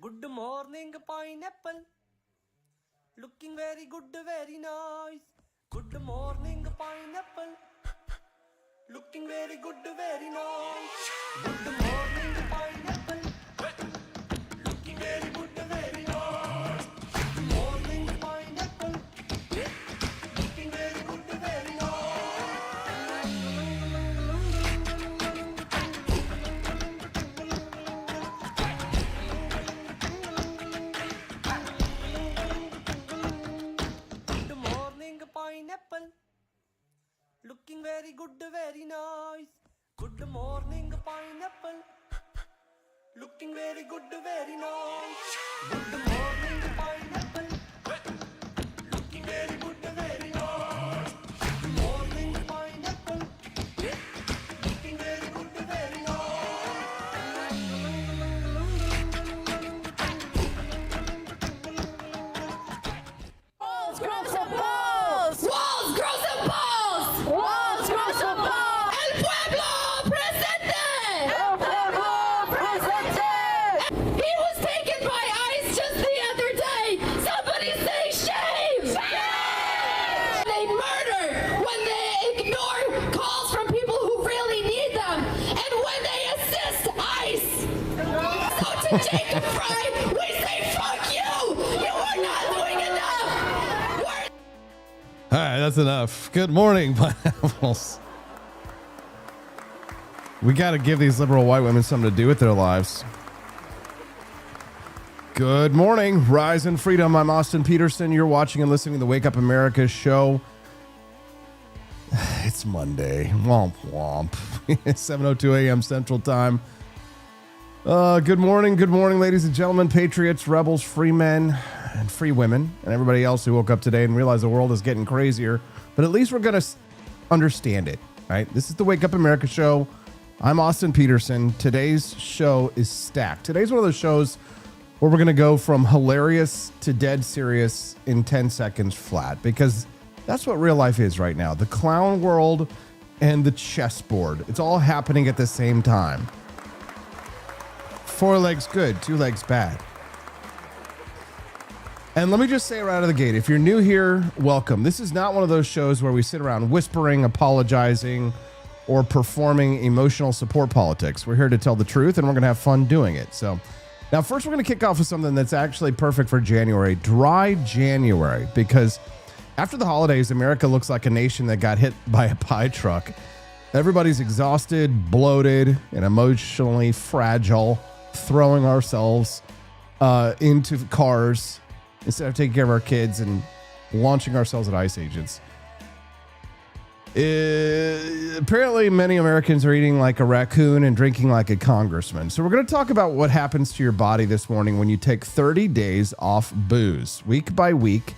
Good morning, pineapple. Looking very good, very nice. Good morning, pineapple. Looking very good, very nice. Good morning, pineapple. Looking very good, very nice. Good morning, pineapple. Looking very good, very nice. Good morning, pineapple. Looking very good, very nice. Good morning, pineapple. Looking very good, very nice. Good morning, pineapple. Looking very good, very nice. Good morning, pineapple. Looking very good, very Walls, grow some balls! Walls, grow some balls! Walls, grow some balls! El pueblo presente! El pueblo presente! He was taken by ICE just the other day. Somebody say shame! Shame! They murder when they ignore calls from people who really need them and when they assist ICE. So to Jacob Fry, we say fuck you! You are not doing enough! We're All right, that's enough. Good morning, pineapples. We got to give these liberal white women something to do with their lives. Good morning, Rise and Freedom. I'm Austin Peterson. You're watching and listening to the Wake Up America show. It's Monday. Womp womp. It's 7:02 a.m. Central Time. Good morning, ladies and gentlemen, patriots, rebels, free men, and free women, and everybody else who woke up today and realized the world is getting crazier. But at least we're going to understand it, right? This is the Wake Up America show. I'm Austin Peterson. Today's show is stacked. Today's one of those shows where we're going to go from hilarious to dead serious in 10 seconds flat, because that's what real life is right now. The clown world and the chessboard. It's all happening at the same time. 4 legs good, 2 legs bad. And let me just say right out of the gate, if you're new here, welcome. This is not one of those shows where we sit around whispering, apologizing, or performing emotional support politics. We're here to tell the truth, and we're going to have fun doing it. So now first we're going to kick off with something that's actually perfect for January, dry January, because after the holidays, America looks like a nation that got hit by a pie truck. Everybody's exhausted, bloated, and emotionally fragile, throwing ourselves into cars instead of taking care of our kids and launching ourselves at ICE agents. Apparently, many Americans are eating like a raccoon and drinking like a congressman. So we're going to talk about what happens to your body this morning when you take 30 days off booze, week by week,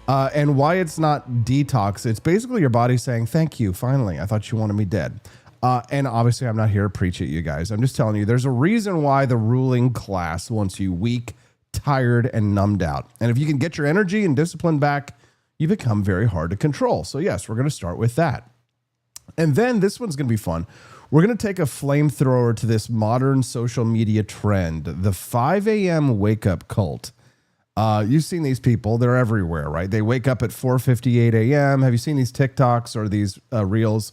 and why it's not detox. It's basically your body saying, thank you, finally, I thought you wanted me dead. And obviously, I'm not here to preach at you guys. I'm just telling you, there's a reason why the ruling class wants you weak, tired, and numbed out. And if you can get your energy and discipline back, you become very hard to control. So yes, we're going to start with that. And then this one's going to be fun. We're going to take a flamethrower to this modern social media trend, the 5 a.m. wake-up cult. You've seen these people. They're everywhere, right? They wake up at 4:58 a.m. Have you seen these TikToks or these reels?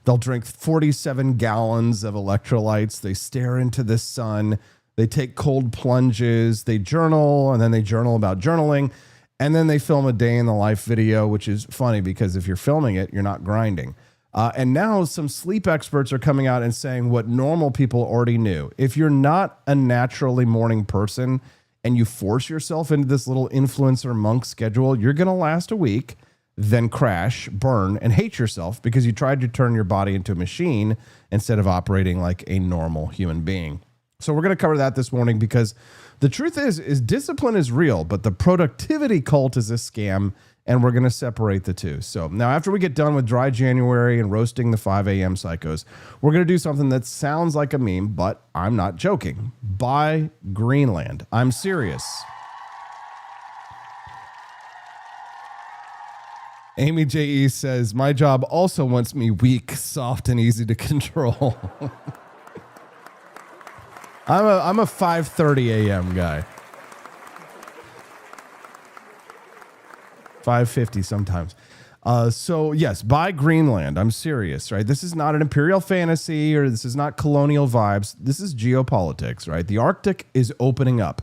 They'll drink 47 gallons of electrolytes. They stare into the sun. They take cold plunges. They journal, and then they journal about journaling. And then they film a day in the life video, which is funny because if you're filming it, you're not grinding. And now some sleep experts are coming out and saying what normal people already knew. If you're not a naturally morning person and you force yourself into this little influencer monk schedule, you're going to last a week, then crash, burn, and hate yourself because you tried to turn your body into a machine instead of operating like a normal human being. So we're going to cover that this morning because the truth is discipline is real, but the productivity cult is a scam, and we're going to separate the two. So now after we get done with dry January and roasting the 5 a.m. psychos, we're going to do something that sounds like a meme, but I'm not joking. Buy Greenland. I'm serious. Amy J.E. says, my job also wants me weak, soft, and easy to control. I'm a 5:30 a.m. guy. 5:50 sometimes. So yes, buy Greenland. I'm serious, right? This is not an imperial fantasy or this is not colonial vibes. This is geopolitics, right? The Arctic is opening up.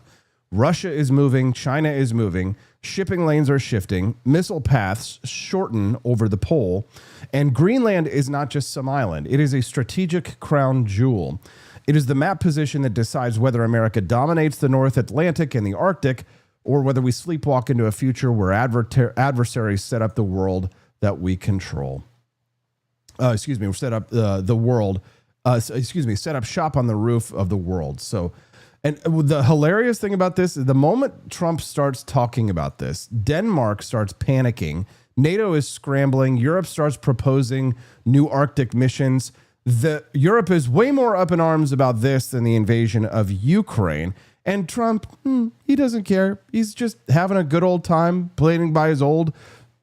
Russia is moving. China is moving. Shipping lanes are shifting. Missile paths shorten over the pole. And Greenland is not just some island. It is a strategic crown jewel. It is the map position that decides whether America dominates the North Atlantic and the Arctic, or whether we sleepwalk into a future where adversaries set up the world that we control. Set up the world. Set up shop on the roof of the world. So, and the hilarious thing about this is the moment Trump starts talking about this, Denmark starts panicking. NATO is scrambling. Europe starts proposing new Arctic missions. Europe is way more up in arms about this than the invasion of Ukraine. And Trump, he doesn't care. He's just having a good old time, playing by his old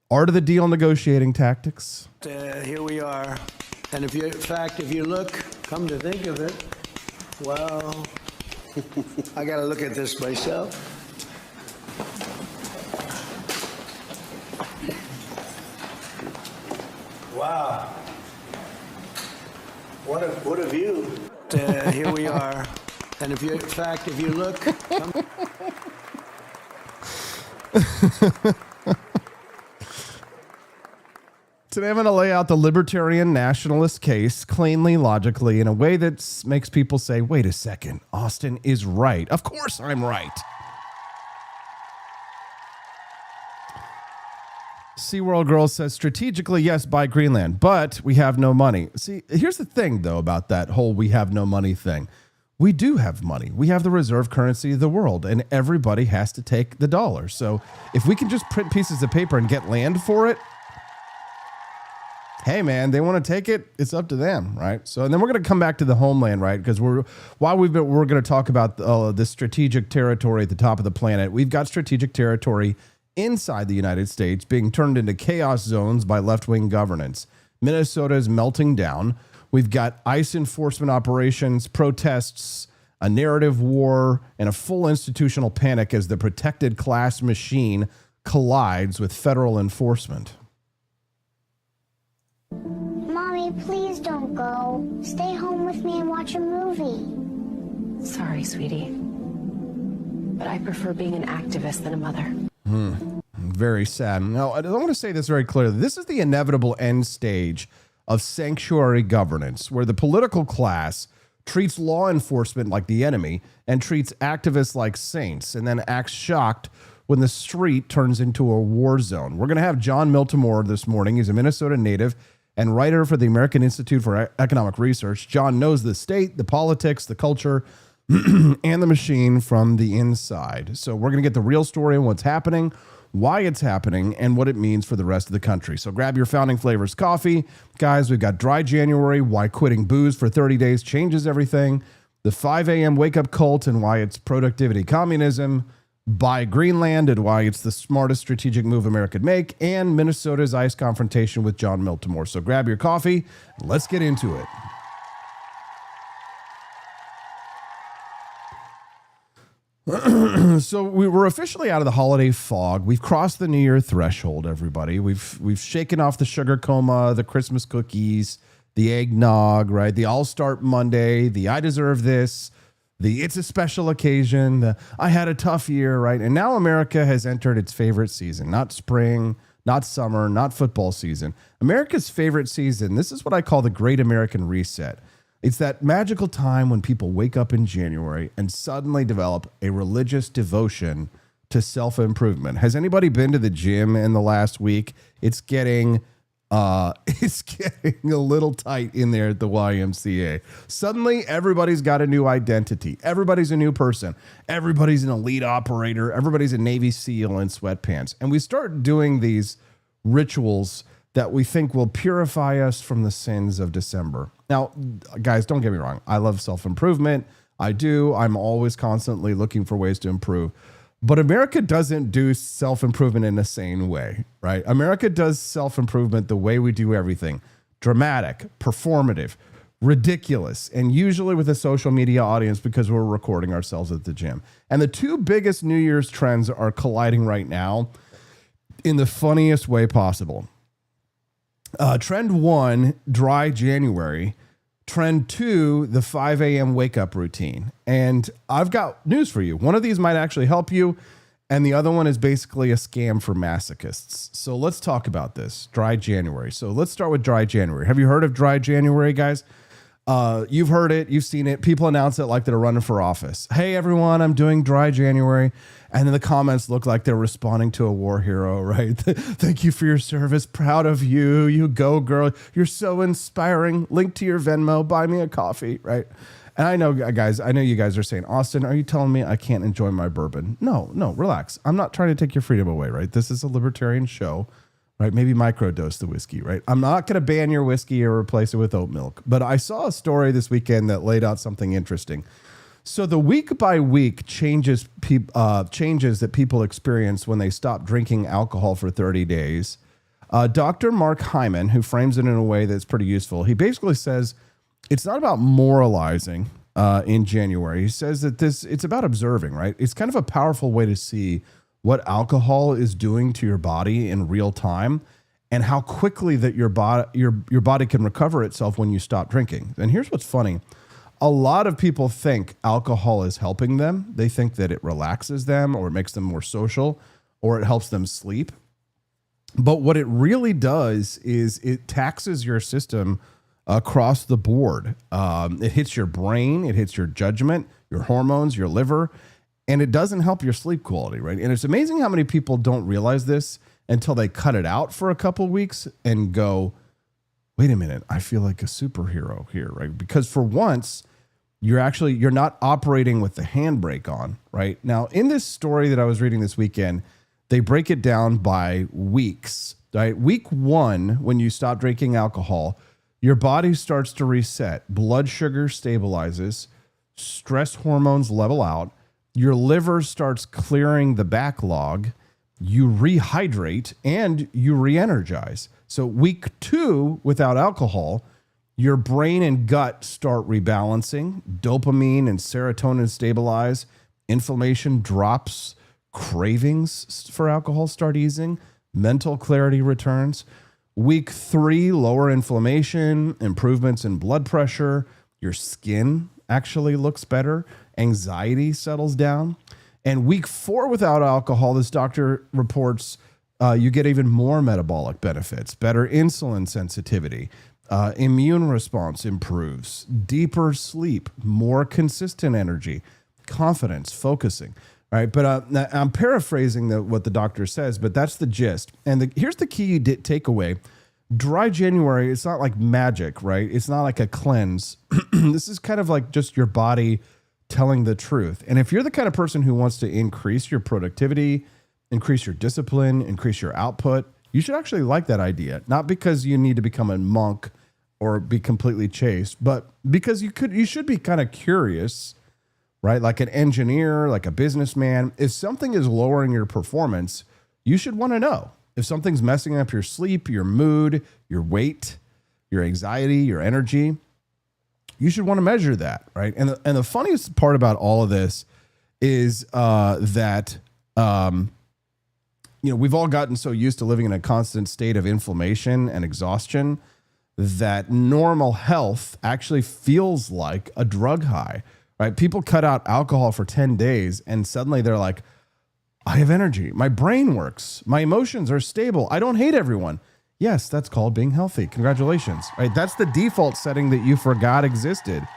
art of the deal negotiating tactics. Here we are. And if you look, come to think of it, well, I got to look at this myself. Wow. What a view. Here we are. And if you look, Today I'm going to lay out the libertarian nationalist case cleanly, logically, in a way that makes people say, wait a second, Austin is right. Of course I'm right. SeaWorld Girl says, strategically, yes, buy Greenland, but we have no money. See, here's the thing, though, about that whole we have no money thing. We do have money. We have the reserve currency of the world, and everybody has to take the dollar. So if we can just print pieces of paper and get land for it, hey, man, they want to take it. It's up to them, right? So, and then we're going to come back to the homeland, right? Because we're going to talk about this strategic territory at the top of the planet. We've got strategic territory inside the United States being turned into chaos zones by left-wing governance. Minnesota is melting down. We've got ICE enforcement operations, protests, a narrative war, and a full institutional panic as the protected class machine collides with federal enforcement. Mommy, please don't go. Stay home with me and watch a movie. Sorry, sweetie, but I prefer being an activist than a mother. Very sad. Now, I want to say this very clearly. This is the inevitable end stage of sanctuary governance, where the political class treats law enforcement like the enemy and treats activists like saints, and then acts shocked when the street turns into a war zone. We're going to have John Miltimore this morning. He's a Minnesota native and writer for the American Institute for Economic Research. John knows the state, the politics, the culture, and the machine from the inside. So we're going to get the real story on what's happening, why it's happening, and what it means for the rest of the country. So grab your Founding Flavors coffee. Guys, we've got Dry January, why quitting booze for 30 days changes everything, the 5 a.m. wake-up cult and why it's productivity communism, buy Greenland and why it's the smartest strategic move America could make, and Minnesota's ICE confrontation with John Miltimore. So grab your coffee, and let's get into it. So we were officially out of the holiday fog. We've crossed the New Year threshold, everybody. We've shaken off the sugar coma, the Christmas cookies, the eggnog, right? The All Start Monday, the I deserve this, the it's a special occasion, the I had a tough year, right? And now America has entered its favorite season, not spring, not summer, not football season. America's favorite season, this is what I call the Great American Reset. It's that magical time when people wake up in January and suddenly develop a religious devotion to self-improvement. Has anybody been to the gym in the last week? It's getting a little tight in there at the YMCA. Suddenly, everybody's got a new identity. Everybody's a new person. Everybody's an elite operator. Everybody's a Navy SEAL in sweatpants. And we start doing these rituals that we think will purify us from the sins of December. Now, guys, don't get me wrong. I love self-improvement. I do. I'm always constantly looking for ways to improve. But America doesn't do self-improvement in a sane way, right? America does self-improvement the way we do everything. Dramatic, performative, Ridiculous. And usually with a social media audience because we're recording ourselves at the gym. And the two biggest New Year's trends are colliding right now in the funniest way possible. Trend 1, dry January. Trend 2, the 5 a.m. wake up routine. And I've got news for you. One of these might actually help you, and the other one is basically a scam for masochists. So let's talk about this. Dry January. So let's start with dry January. Have you heard of dry January, guys? You've heard it. You've seen it. People announce it like they're running for office. Hey, everyone, I'm doing dry January. And then the comments look like they're responding to a war hero, right? Thank you for your service. Proud of you. You go, girl. You're so inspiring. Link to your Venmo. Buy me a coffee, right? And I know, guys, you guys are saying, Austin, are you telling me I can't enjoy my bourbon? No, relax. I'm not trying to take your freedom away, right? This is a libertarian show, right? Maybe microdose the whiskey, right? I'm not going to ban your whiskey or replace it with oat milk. But I saw a story this weekend that laid out something interesting. So the week by week changes that people experience when they stop drinking alcohol for 30 days. Dr. Mark Hyman, who frames it in a way that's pretty useful, he basically says it's not about moralizing in January. He says that it's about observing, right? It's kind of a powerful way to see what alcohol is doing to your body in real time and how quickly that your body can recover itself when you stop drinking. And here's what's funny. A lot of people think alcohol is helping them. They think that it relaxes them or it makes them more social or it helps them sleep. But what it really does is it taxes your system across the board. It hits your brain, it hits your judgment, your hormones, your liver, and it doesn't help your sleep quality, right? And it's amazing how many people don't realize this until they cut it out for a couple weeks and go, wait a minute, I feel like a superhero here, right? Because for once, you're not operating with the handbrake on, right? Now, in this story that I was reading this weekend, they break it down by weeks, right? Week 1, when you stop drinking alcohol, your body starts to reset. Blood sugar stabilizes, stress hormones level out, your liver starts clearing the backlog, you rehydrate, and you re-energize. So week 2, without alcohol, your brain and gut start rebalancing, dopamine and serotonin stabilize, inflammation drops, cravings for alcohol start easing, mental clarity returns. Week 3, lower inflammation, improvements in blood pressure, your skin actually looks better, anxiety settles down. And week 4 without alcohol, this doctor reports you get even more metabolic benefits, better insulin sensitivity, immune response improves, deeper sleep, more consistent energy, confidence, focusing. All right, but I'm paraphrasing what the doctor says, but that's the gist. And here's the key takeaway. Dry January, it's not like magic, right? It's not like a cleanse. This is kind of like just your body telling the truth. And if you're the kind of person who wants to increase your productivity, increase your discipline, increase your output, you should actually like that idea. Not because you need to become a monk or be completely chaste, but because you should be kind of curious, right? Like an engineer, like a businessman. If something is lowering your performance, you should want to know. If something's messing up your sleep, your mood, your weight, your anxiety, your energy, you should want to measure that, right? And the funniest part about all of this is that we've all gotten so used to living in a constant state of inflammation and exhaustion that normal health actually feels like a drug high, right? People cut out alcohol for 10 days and suddenly they're like, I have energy. My brain works. My emotions are stable. I don't hate everyone. Yes, that's called being healthy. Congratulations, right? That's the default setting that you forgot existed.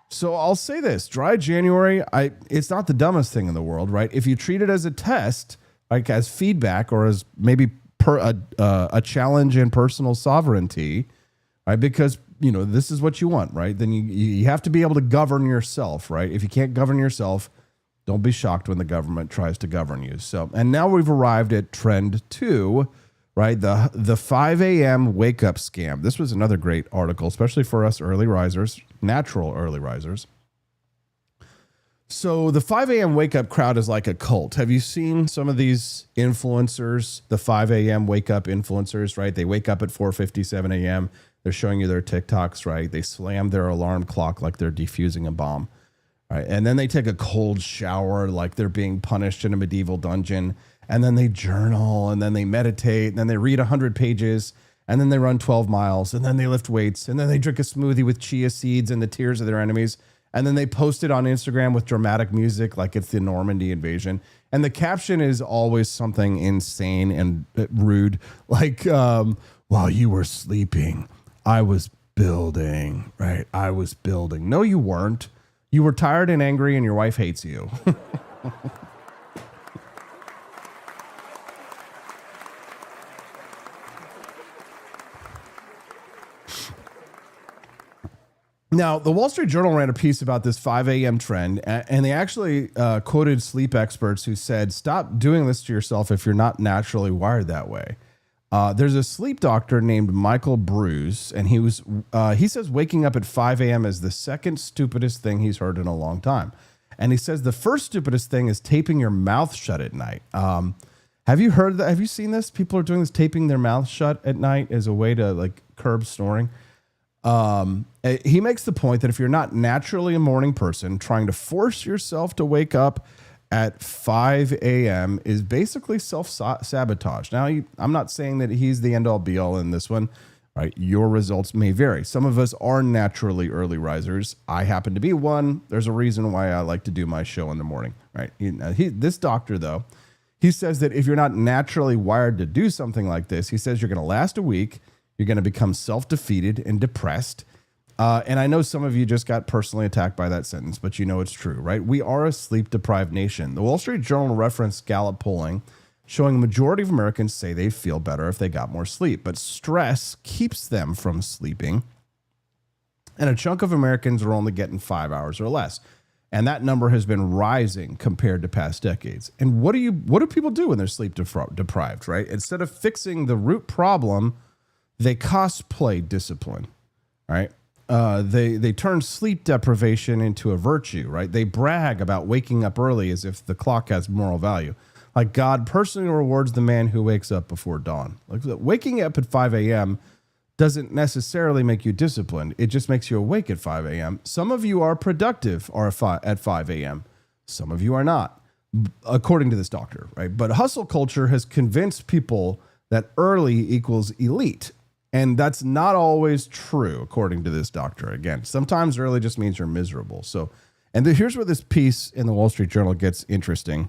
So I'll say this, dry January, it's not the dumbest thing in the world, right? If you treat it as a test, like as feedback or as maybe a challenge in personal sovereignty, right? Because, this is what you want, right? Then you have to be able to govern yourself, right? If you can't govern yourself, don't be shocked when the government tries to govern you. So, and now we've arrived at trend 2, right? The 5 a.m. wake up scam. This was another great article, especially for us early risers, natural early risers. So the 5 a.m. wake up crowd is like a cult. Have you seen some of these influencers, the 5 a.m. wake up influencers, right? They wake up at 4:57 a.m. They're showing you their TikToks, right? They slam their alarm clock like they're defusing a bomb, right? And then they take a cold shower like they're being punished in a medieval dungeon. And then they journal, and then they meditate, and then they read 100 pages, and then they run 12 miles, and then they lift weights, and then they drink a smoothie with chia seeds and the tears of their enemies. And then they post it on Instagram with dramatic music like it's the Normandy invasion. And the caption is always something insane and rude, like, while you were sleeping, I was building, right? I was building. No, you weren't. You were tired and angry, and your wife hates you. Now, the Wall Street Journal ran a piece about this 5 a.m. trend, and they actually quoted sleep experts who said, stop doing this to yourself if you're not naturally wired that way. There's a sleep doctor named Michael Bruce, and he says waking up at 5 a.m. is the second stupidest thing he's heard in a long time. And he says the first stupidest thing is taping your mouth shut at night. Have you heard that? Have you seen this? People are doing this, taping their mouth shut at night as a way to like curb snoring. He makes the point that if you're not naturally a morning person, trying to force yourself to wake up at 5 a.m. is basically self-sabotage. Now, I'm not saying that he's the end-all be-all in this one, right? Your results may vary. Some of us are naturally early risers. I happen to be one. There's a reason why I like to do my show in the morning, right? This doctor, though, he says that if you're not naturally wired to do something like this, he says you're going to last a week. You're going to become self-defeated and depressed. And I know some of you just got personally attacked by that sentence, but you know it's true, right? We are a sleep-deprived nation. The Wall Street Journal referenced Gallup polling showing a majority of Americans say they'd feel better if they got more sleep, but stress keeps them from sleeping. And a chunk of Americans are only getting 5 hours or less. And that number has been rising compared to past decades. And what do people do when they're sleep deprived, right? Instead of fixing the root problem, they cosplay discipline, right? They turn sleep deprivation into a virtue, right? They brag about waking up early as if the clock has moral value. Like God personally rewards the man who wakes up before dawn. Like waking up at 5 a.m. doesn't necessarily make you disciplined. It just makes you awake at 5 a.m. Some of you are productive at 5 a.m. Some of you are not, according to this doctor, right? But hustle culture has convinced people that early equals elite. And that's not always true, according to this doctor. Again, sometimes early just means you're miserable. So, and here's where this piece in the Wall Street Journal gets interesting.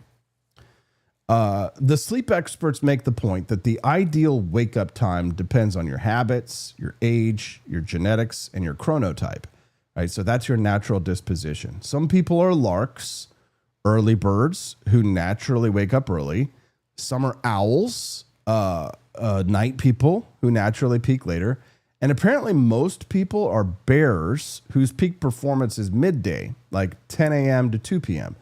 The sleep experts make the point that the ideal wake-up time depends on your habits, your age, your genetics, and your chronotype. Right? So that's your natural disposition. Some people are larks, early birds who naturally wake up early. Some are owls, night people who naturally peak later. And apparently most people are bears whose peak performance is midday, like 10 a.m. to 2 p.m.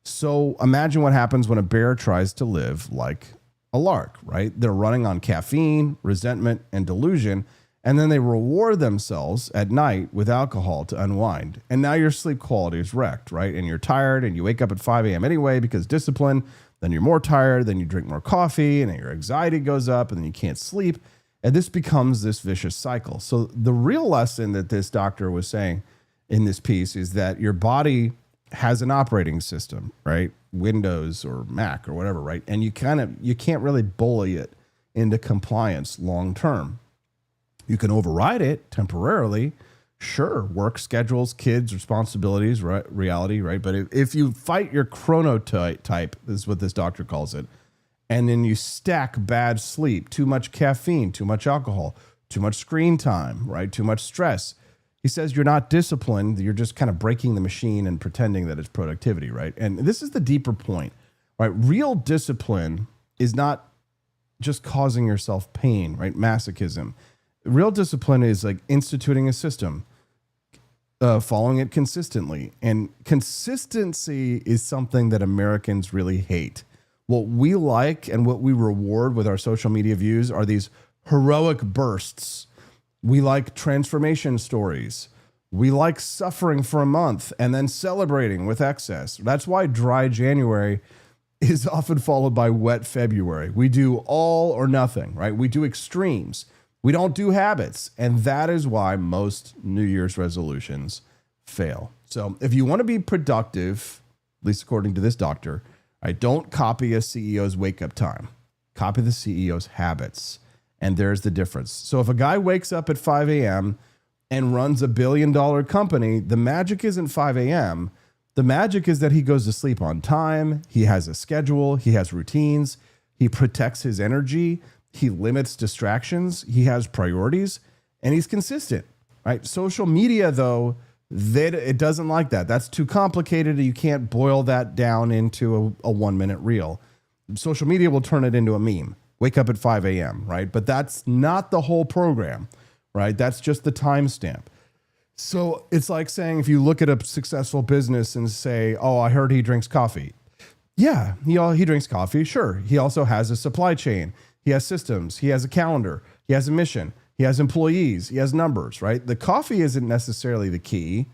So imagine what happens when a bear tries to live like a lark, right? They're running on caffeine, resentment, and delusion, and then they reward themselves at night with alcohol to unwind. And now your sleep quality is wrecked, right? And you're tired and you wake up at 5 a.m. anyway because discipline. Then you're more tired, then you drink more coffee, and your anxiety goes up, and then you can't sleep. And this becomes this vicious cycle. So the real lesson that this doctor was saying in this piece is that your body has an operating system, right? Windows or Mac or whatever, right? And you can't really bully it into compliance long term. You can override it temporarily. Sure, work schedules, kids, responsibilities, right, reality, right? But if you fight your chronotype, this is what this doctor calls it, and then you stack bad sleep, too much caffeine, too much alcohol, too much screen time, right? Too much stress. He says you're not disciplined. You're just kind of breaking the machine and pretending that it's productivity, right? And this is the deeper point, right? Real discipline is not just causing yourself pain, right? Masochism. Real discipline is like instituting a system, following it consistently. And consistency is something that Americans really hate. What we like and what we reward with our social media views are these heroic bursts. We like transformation stories. We like suffering for a month and then celebrating with excess. That's why dry January is often followed by wet February. We do all or nothing, right? We do extremes. We don't do habits. And that is why most New Year's resolutions fail. So if you want to be productive, at least according to this doctor, don't copy a CEO's wake up time. Copy the CEO's habits. And there's the difference. So if a guy wakes up at 5 a.m. and runs $1 billion company, the magic isn't 5 a.m. The magic is that he goes to sleep on time. He has a schedule. He has routines. He protects his energy. He limits distractions. He has priorities, and he's consistent, right? Social media, though, it doesn't like that. That's too complicated. You can't boil that down into a 1-minute reel. Social media will turn it into a meme. Wake up at 5 a.m., right? But that's not the whole program, right? That's just the timestamp. So it's like saying, if you look at a successful business and say, oh, I heard he drinks coffee. Yeah, he drinks coffee. Sure. He also has a supply chain. He has systems. He has a calendar. He has a mission. He has employees. He has numbers, right? The coffee isn't necessarily the key,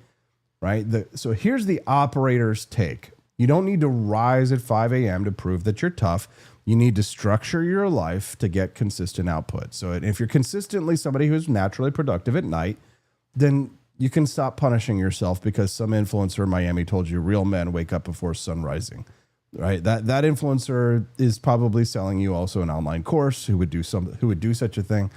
right? So here's the operator's take. You don't need to rise at 5 a.m. to prove that you're tough. You need to structure your life to get consistent output. So if you're consistently somebody who's naturally productive at night, then you can stop punishing yourself because some influencer in Miami told you real men wake up before sun rising, right? That influencer is probably selling you also an online course who would do such a thing.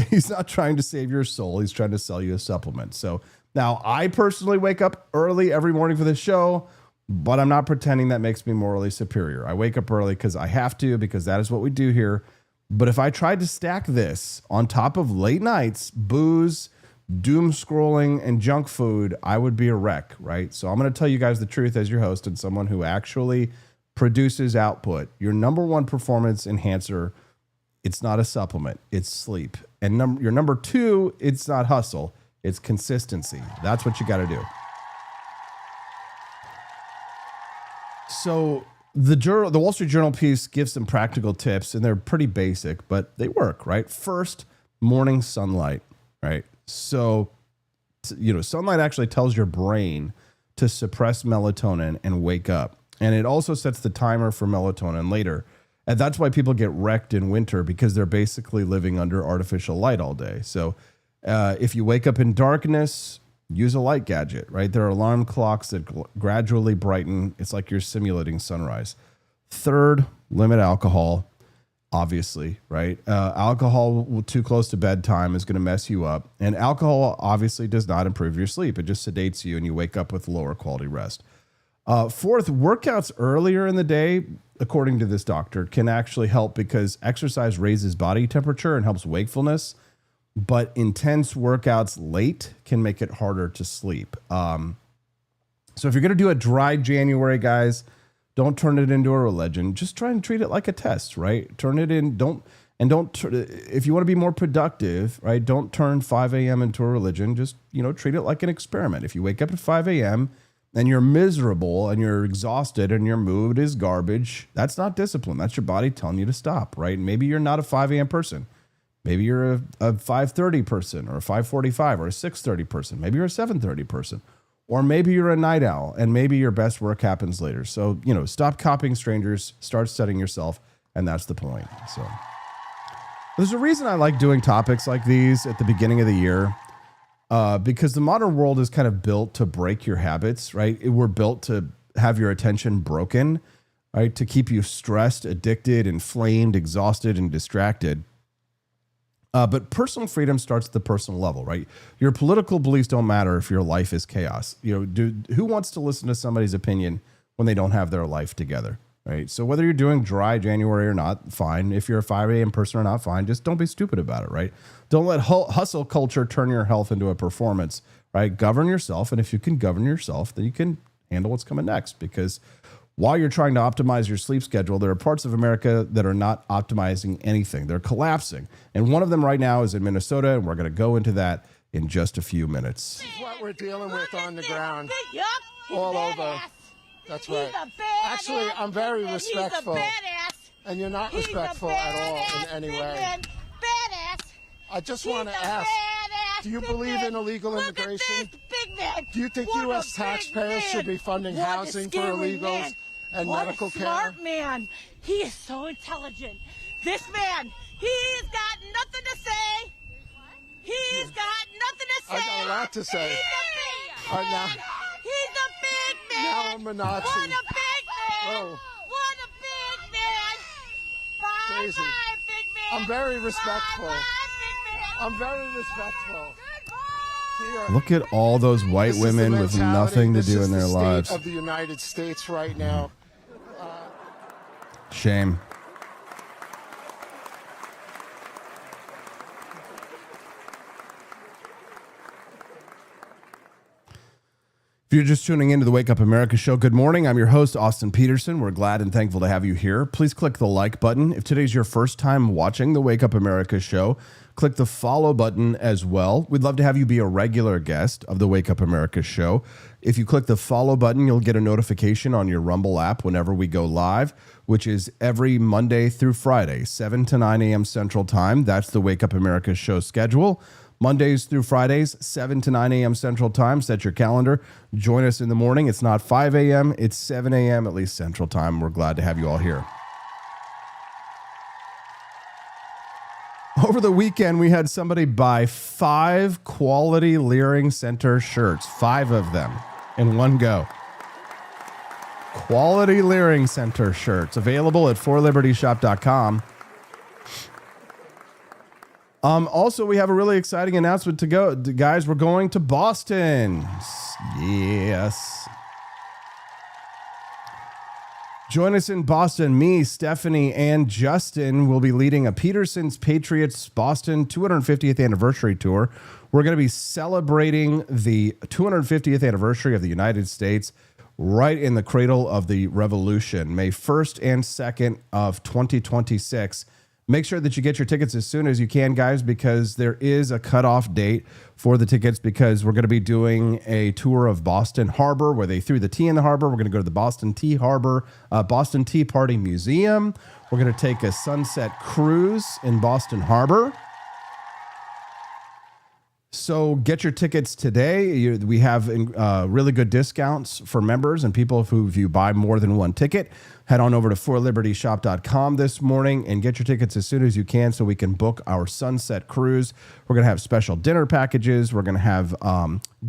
He's not trying to save your soul. He's trying to sell you a supplement. So now I personally wake up early every morning for this show, but I'm not pretending that makes me morally superior. I wake up early because I have to, because that is what we do here. But if I tried to stack this on top of late nights, booze, doom scrolling, and junk food, I would be a wreck, right? So I'm going to tell you guys the truth as your host and someone who actually produces output. Your number one performance enhancer, it's not a supplement, it's sleep. And your number two, it's not hustle, it's consistency. That's what you got to do. So the Wall Street Journal piece gives some practical tips, and they're pretty basic, but they work, right? First, morning sunlight, right? So, sunlight actually tells your brain to suppress melatonin and wake up. And it also sets the timer for melatonin later. And that's why people get wrecked in winter, because they're basically living under artificial light all day. So if you wake up in darkness, use a light gadget, right? There are alarm clocks that gradually brighten. It's like you're simulating sunrise. Third, limit alcohol, obviously, right? Alcohol too close to bedtime is going to mess you up. And alcohol obviously does not improve your sleep. It just sedates you and you wake up with lower quality rest. Fourth, workouts earlier in the day, according to this doctor, can actually help because exercise raises body temperature and helps wakefulness. But intense workouts late can make it harder to sleep. So if you're going to do a dry January, guys, don't turn it into a religion. Just try and treat it like a test, right? Turn it in. If you want to be more productive, right? Don't turn 5 a.m. into a religion. Just, treat it like an experiment. If you wake up at 5 a.m. and you're miserable and you're exhausted and your mood is garbage, that's not discipline. That's your body telling you to stop, right? Maybe you're not a 5 a.m. person. Maybe you're a 5:30 person or a 5:45 or a 6:30 person. Maybe you're a 7:30 person. Or maybe you're a night owl and maybe your best work happens later. So, stop copying strangers, start studying yourself, and that's the point. So there's a reason I like doing topics like these at the beginning of the year, because the modern world is kind of built to break your habits, right? We're built to have your attention broken, right? To keep you stressed, addicted, inflamed, exhausted, and distracted. But personal freedom starts at the personal level, right? Your political beliefs don't matter if your life is chaos. Who wants to listen to somebody's opinion when they don't have their life together, right? So whether you're doing dry January or not, fine. If you're a 5 a.m. person or not, fine. Just don't be stupid about it, right? Don't let hustle culture turn your health into a performance, right? Govern yourself. And if you can govern yourself, then you can handle what's coming next, because while you're trying to optimize your sleep schedule, there are parts of America that are not optimizing anything. They're collapsing. And one of them right now is in Minnesota, and we're going to go into that in just a few minutes. This is what we're dealing with on the ground. All over. That's right. Actually, I'm very respectful. And you're not respectful at all in any way. I just want to ask, do you believe in illegal immigration? Do you think U.S. taxpayers should be funding housing for illegals and medical care? Smart man. He is so intelligent. This man, He's got nothing to say. He's got nothing to say. I got a lot to say. He's a big All right, now- man. He's a big man. Now I'm a Nazi. What a big man. Oh. What a big man. Bye, Crazy. bye, big man. I'm very respectful. Bye, big man. I'm very respectful. Goodbye. See, Look at all those white this is the women with mentality. nothing to This do is in the their state lives. of the United States right now. Shame. If you're just tuning into the Wake Up America show, good morning. I'm your host, Austin Peterson. We're glad and thankful to have you here. Please click the like button. If today's your first time watching the Wake Up America show, click the follow button as well. We'd love to have you be a regular guest of the Wake Up America show. If you click the follow button, you'll get a notification on your Rumble app whenever we go live, which is every Monday through Friday, 7 to 9 a.m. Central Time. That's the Wake Up America show schedule. Mondays through Fridays, 7 to 9 a.m. Central Time. Set your calendar. Join us in the morning. It's not 5 a.m., it's 7 a.m. at least Central Time. We're glad to have you all here. Over the weekend, we had somebody buy 5 quality Leering Center shirts, 5 of them in one go. Quality Leering Center shirts available at forlibertyshop.com. Also, we have a really exciting announcement to go. Guys, we're going to Boston. Yes. Join us in Boston. Me, Stephanie, and Justin will be leading a Peterson's Patriots Boston 250th anniversary tour. We're going to be celebrating the 250th anniversary of the United States right in the cradle of the revolution, May 1st and 2nd of 2026. Make sure that you get your tickets as soon as you can, guys, because there is a cutoff date for the tickets because we're going to be doing a tour of Boston Harbor where they threw the tea in the harbor. We're going to go to the Boston Tea Party Museum. We're going to take a sunset cruise in Boston Harbor. So get your tickets today. We have really good discounts for members and people who, if you buy more than one ticket, head on over to forlibertyshop.com this morning and get your tickets as soon as you can so we can book our sunset cruise. We're going to have special dinner packages. We're going to have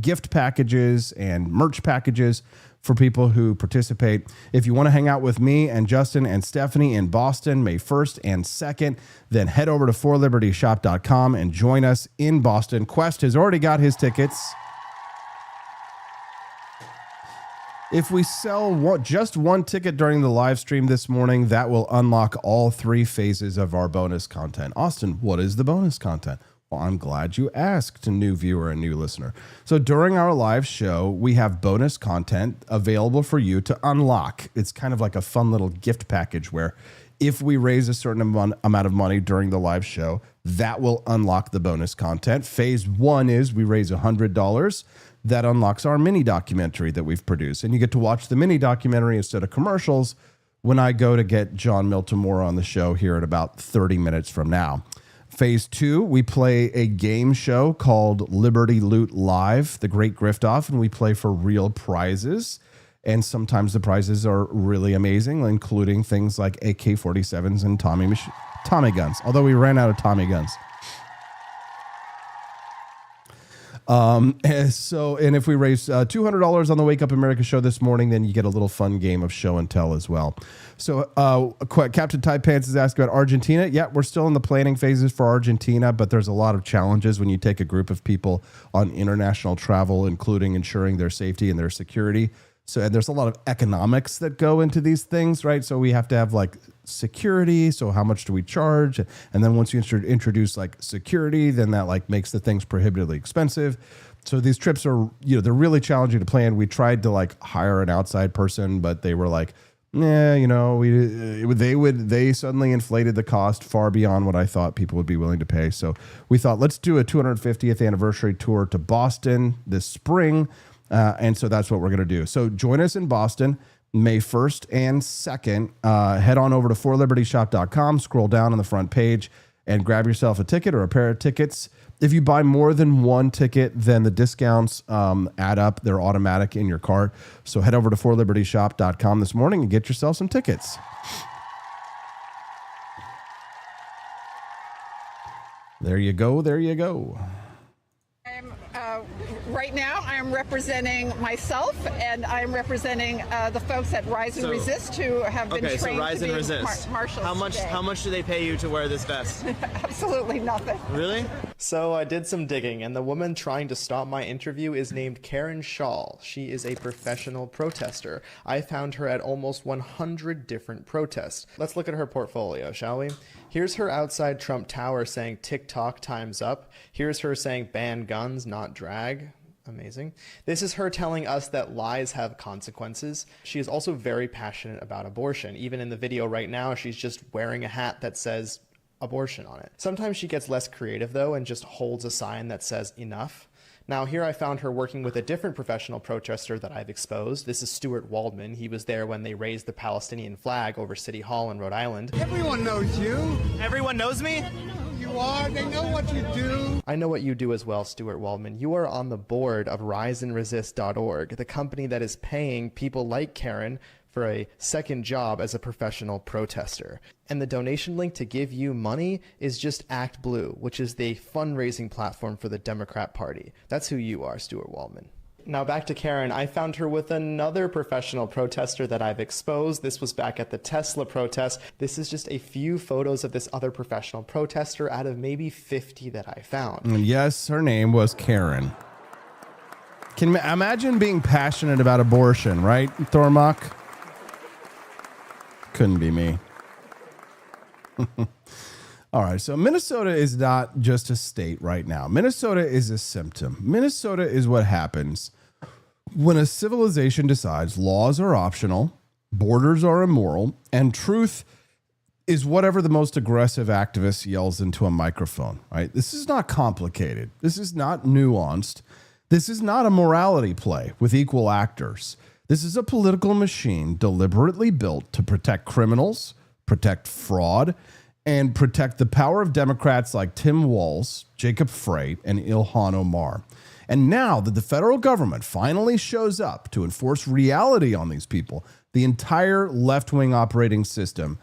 gift packages and merch packages for people who participate. If you want to hang out with me and Justin and Stephanie in Boston, May 1st and 2nd, then head over to forlibertyshop.com and join us in Boston. Quest has already got his tickets. If we sell just one ticket during the live stream this morning, that will unlock all 3 phases of our bonus content. Austin, what is the bonus content? Well, I'm glad you asked, new viewer and new listener. So during our live show, we have bonus content available for you to unlock. It's kind of like a fun little gift package where if we raise a certain amount of money during the live show, that will unlock the bonus content. Phase 1 is we raise $100. That unlocks our mini documentary that we've produced. And you get to watch the mini documentary instead of commercials when I go to get John Miltimore on the show here in about 30 minutes from now. Phase 2, we play a game show called Liberty Loot Live, The Great Grift Off, and we play for real prizes. And sometimes the prizes are really amazing, including things like AK-47s and Tommy guns, although we ran out of Tommy guns. And if we raise $200 on the Wake Up America show this morning, then you get a little fun game of show and tell as well. So Captain Ty Pants is asking about Argentina. Yeah, we're still in the planning phases for Argentina, but there's a lot of challenges when you take a group of people on international travel, including ensuring their safety and their security. So, and there's a lot of economics that go into these things, right? So we have to have like security. So how much do we charge? And then once you introduce like security, then that like makes the things prohibitively expensive. So these trips are, they're really challenging to plan. We tried to like hire an outside person, but they were like, they suddenly inflated the cost far beyond what I thought people would be willing to pay. So we thought, let's do a 250th anniversary tour to Boston this spring. And so that's what we're going to do. So join us in Boston, May 1st and 2nd. Head on over to forlibertyshop.com, scroll down on the front page, and grab yourself a ticket or a pair of tickets. If you buy more than one ticket, then the discounts add up. They're automatic in your cart. So head over to forlibertyshop.com this morning and get yourself some tickets. There you go. There you go. Right now, I am representing myself, and I'm representing the folks at Rise and Resist who have been trained so Rise to and be Resist. marshals. How much do they pay you to wear this vest? Absolutely nothing. Really? So I did some digging, and the woman trying to stop my interview is named Karen Shaw. She is a professional protester. I found her at almost 100 different protests. Let's look at her portfolio, shall we? Here's her outside Trump Tower saying TikTok time's up. Here's her saying ban guns, not drag. Amazing. This is her telling us that lies have consequences. She is also very passionate about abortion. Even in the video right now, she's just wearing a hat that says abortion on it. Sometimes she gets less creative though and just holds a sign that says enough. Now here I found her working with a different professional protester that I've exposed. This is Stuart Waldman. He was there when they raised the Palestinian flag over City Hall in Rhode Island. Everyone knows you. Everyone knows me? You are. They know what you do. I know what you do as well, Stuart Waldman. You are on the board of riseandresist.org, the company that is paying people like Karen for a second job as a professional protester. And the donation link to give you money is just Act Blue, which is the fundraising platform for the Democrat Party. That's who you are, Stuart Waldman. Now back to Karen. I found her with another professional protester that I've exposed. This was back at the Tesla protest. This is just a few photos of this other professional protester out of maybe 50 that I found. And yes, her name was Karen. Can you imagine being passionate about abortion, right, Thormock? Couldn't be me. All right, so Minnesota is not just a state right now. Minnesota is a symptom. Minnesota is what happens when a civilization decides laws are optional, borders are immoral, and truth is whatever the most aggressive activist yells into a microphone, right? This is not complicated. This is not nuanced. This is not a morality play with equal actors. This is a political machine deliberately built to protect criminals, protect fraud, and protect the power of Democrats like Tim Walz, Jacob Frey, and Ilhan Omar. And now that the federal government finally shows up to enforce reality on these people, the entire left-wing operating system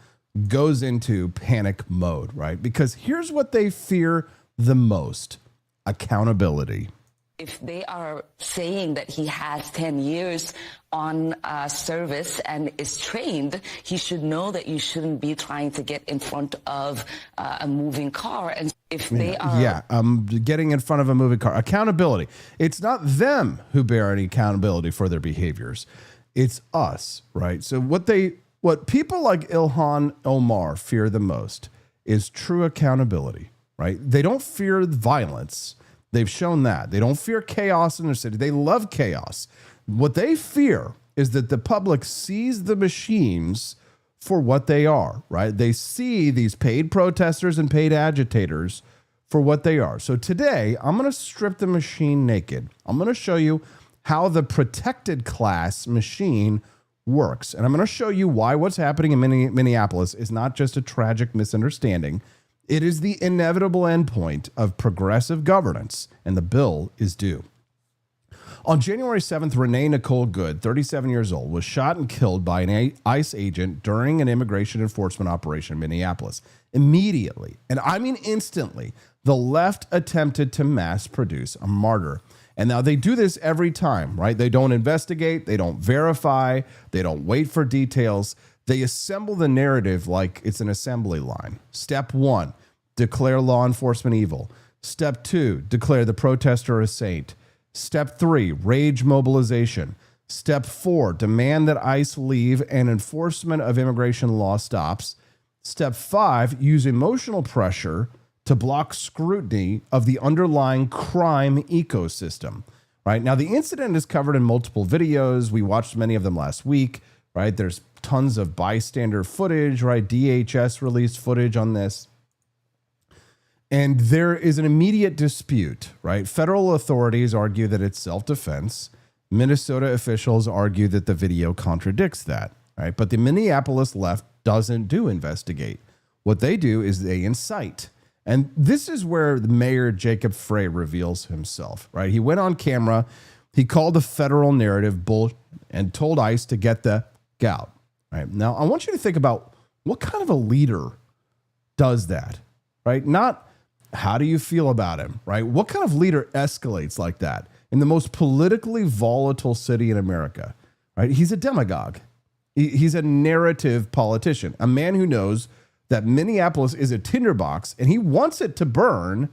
goes into panic mode, right? Because here's what they fear the most: accountability. If they are saying that he has 10 years on service and is trained, he should know that you shouldn't be trying to get in front of a moving car. And if they are... getting in front of a moving car. Accountability. It's not them who bear any accountability for their behaviors. It's us, right? So what people like Ilhan Omar fear the most is true accountability, right? They don't fear violence. They've shown that. They don't fear chaos in their city. They love chaos. What they fear is that the public sees the machines for what they are, right? They see these paid protesters and paid agitators for what they are. So today, I'm going to strip the machine naked. I'm going to show you how the protected class machine works. And I'm going to show you why what's happening in Minneapolis is not just a tragic misunderstanding. It is the inevitable endpoint of progressive governance, and the bill is due. On January 7th, Renee Nicole Good, 37 years old, was shot and killed by an ICE agent during an immigration enforcement operation in Minneapolis. Immediately, and I mean instantly, the left attempted to mass produce a martyr. And now they do this every time, right? They don't investigate, they don't verify, they don't wait for details. They assemble the narrative like it's an assembly line. Step 1, declare law enforcement evil. Step 2, declare the protester a saint. Step 3, rage mobilization. Step 4, demand that ICE leave and enforcement of immigration law stops. Step 5, use emotional pressure to block scrutiny of the underlying crime ecosystem. Right now, the incident is covered in multiple videos. We watched many of them last week. Right, there's tons of bystander footage. Right, DHS released footage on this. And there is an immediate dispute, right? Federal authorities argue that it's self-defense. Minnesota officials argue that the video contradicts that, right? But the Minneapolis left doesn't investigate. What they do is they incite. And this is where the mayor, Jacob Frey, reveals himself, right? He went on camera. He called the federal narrative bull and told ICE to get the out, right? Now, I want you to think about what kind of a leader does that, right? Not How do you feel about him, right? What kind of leader escalates like that in the most politically volatile city in America, right? He's a demagogue. He's a narrative politician, a man who knows that Minneapolis is a tinderbox and he wants it to burn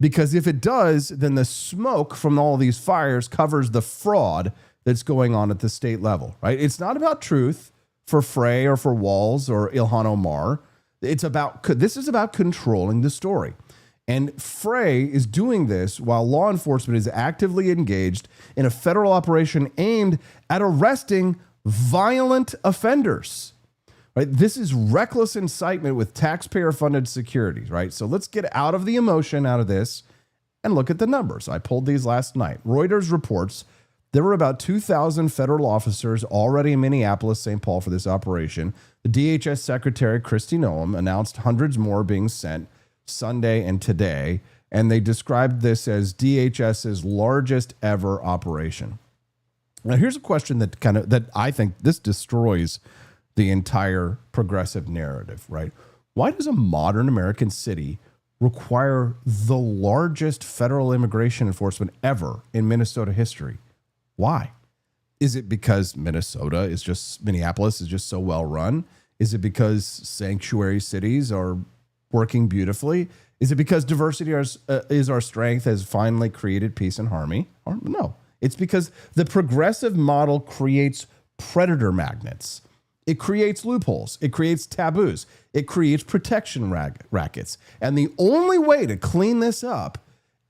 because if it does, then the smoke from all these fires covers the fraud that's going on at the state level, right? It's not about truth for Frey or for Walz or Ilhan Omar. This is about controlling the story. And Frey is doing this while law enforcement is actively engaged in a federal operation aimed at arresting violent offenders. Right? This is reckless incitement with taxpayer-funded securities, right? So let's get out of the emotion out of this and look at the numbers. I pulled these last night. Reuters reports there were about 2,000 federal officers already in Minneapolis, St. Paul for this operation. The DHS Secretary, Kristi Noem, announced hundreds more being sent Sunday and today, and they described this as DHS's largest ever operation. Now, here's a question that I think this destroys the entire progressive narrative, right? Why does a modern American city require the largest federal immigration enforcement ever in Minnesota history? Why? Is it because Minneapolis is just so well run? Is it because sanctuary cities are working beautifully? Is it because diversity is our strength, has finally created peace and harmony? Or no, it's because the progressive model creates predator magnets. It creates loopholes. It creates taboos. It creates protection rackets. And the only way to clean this up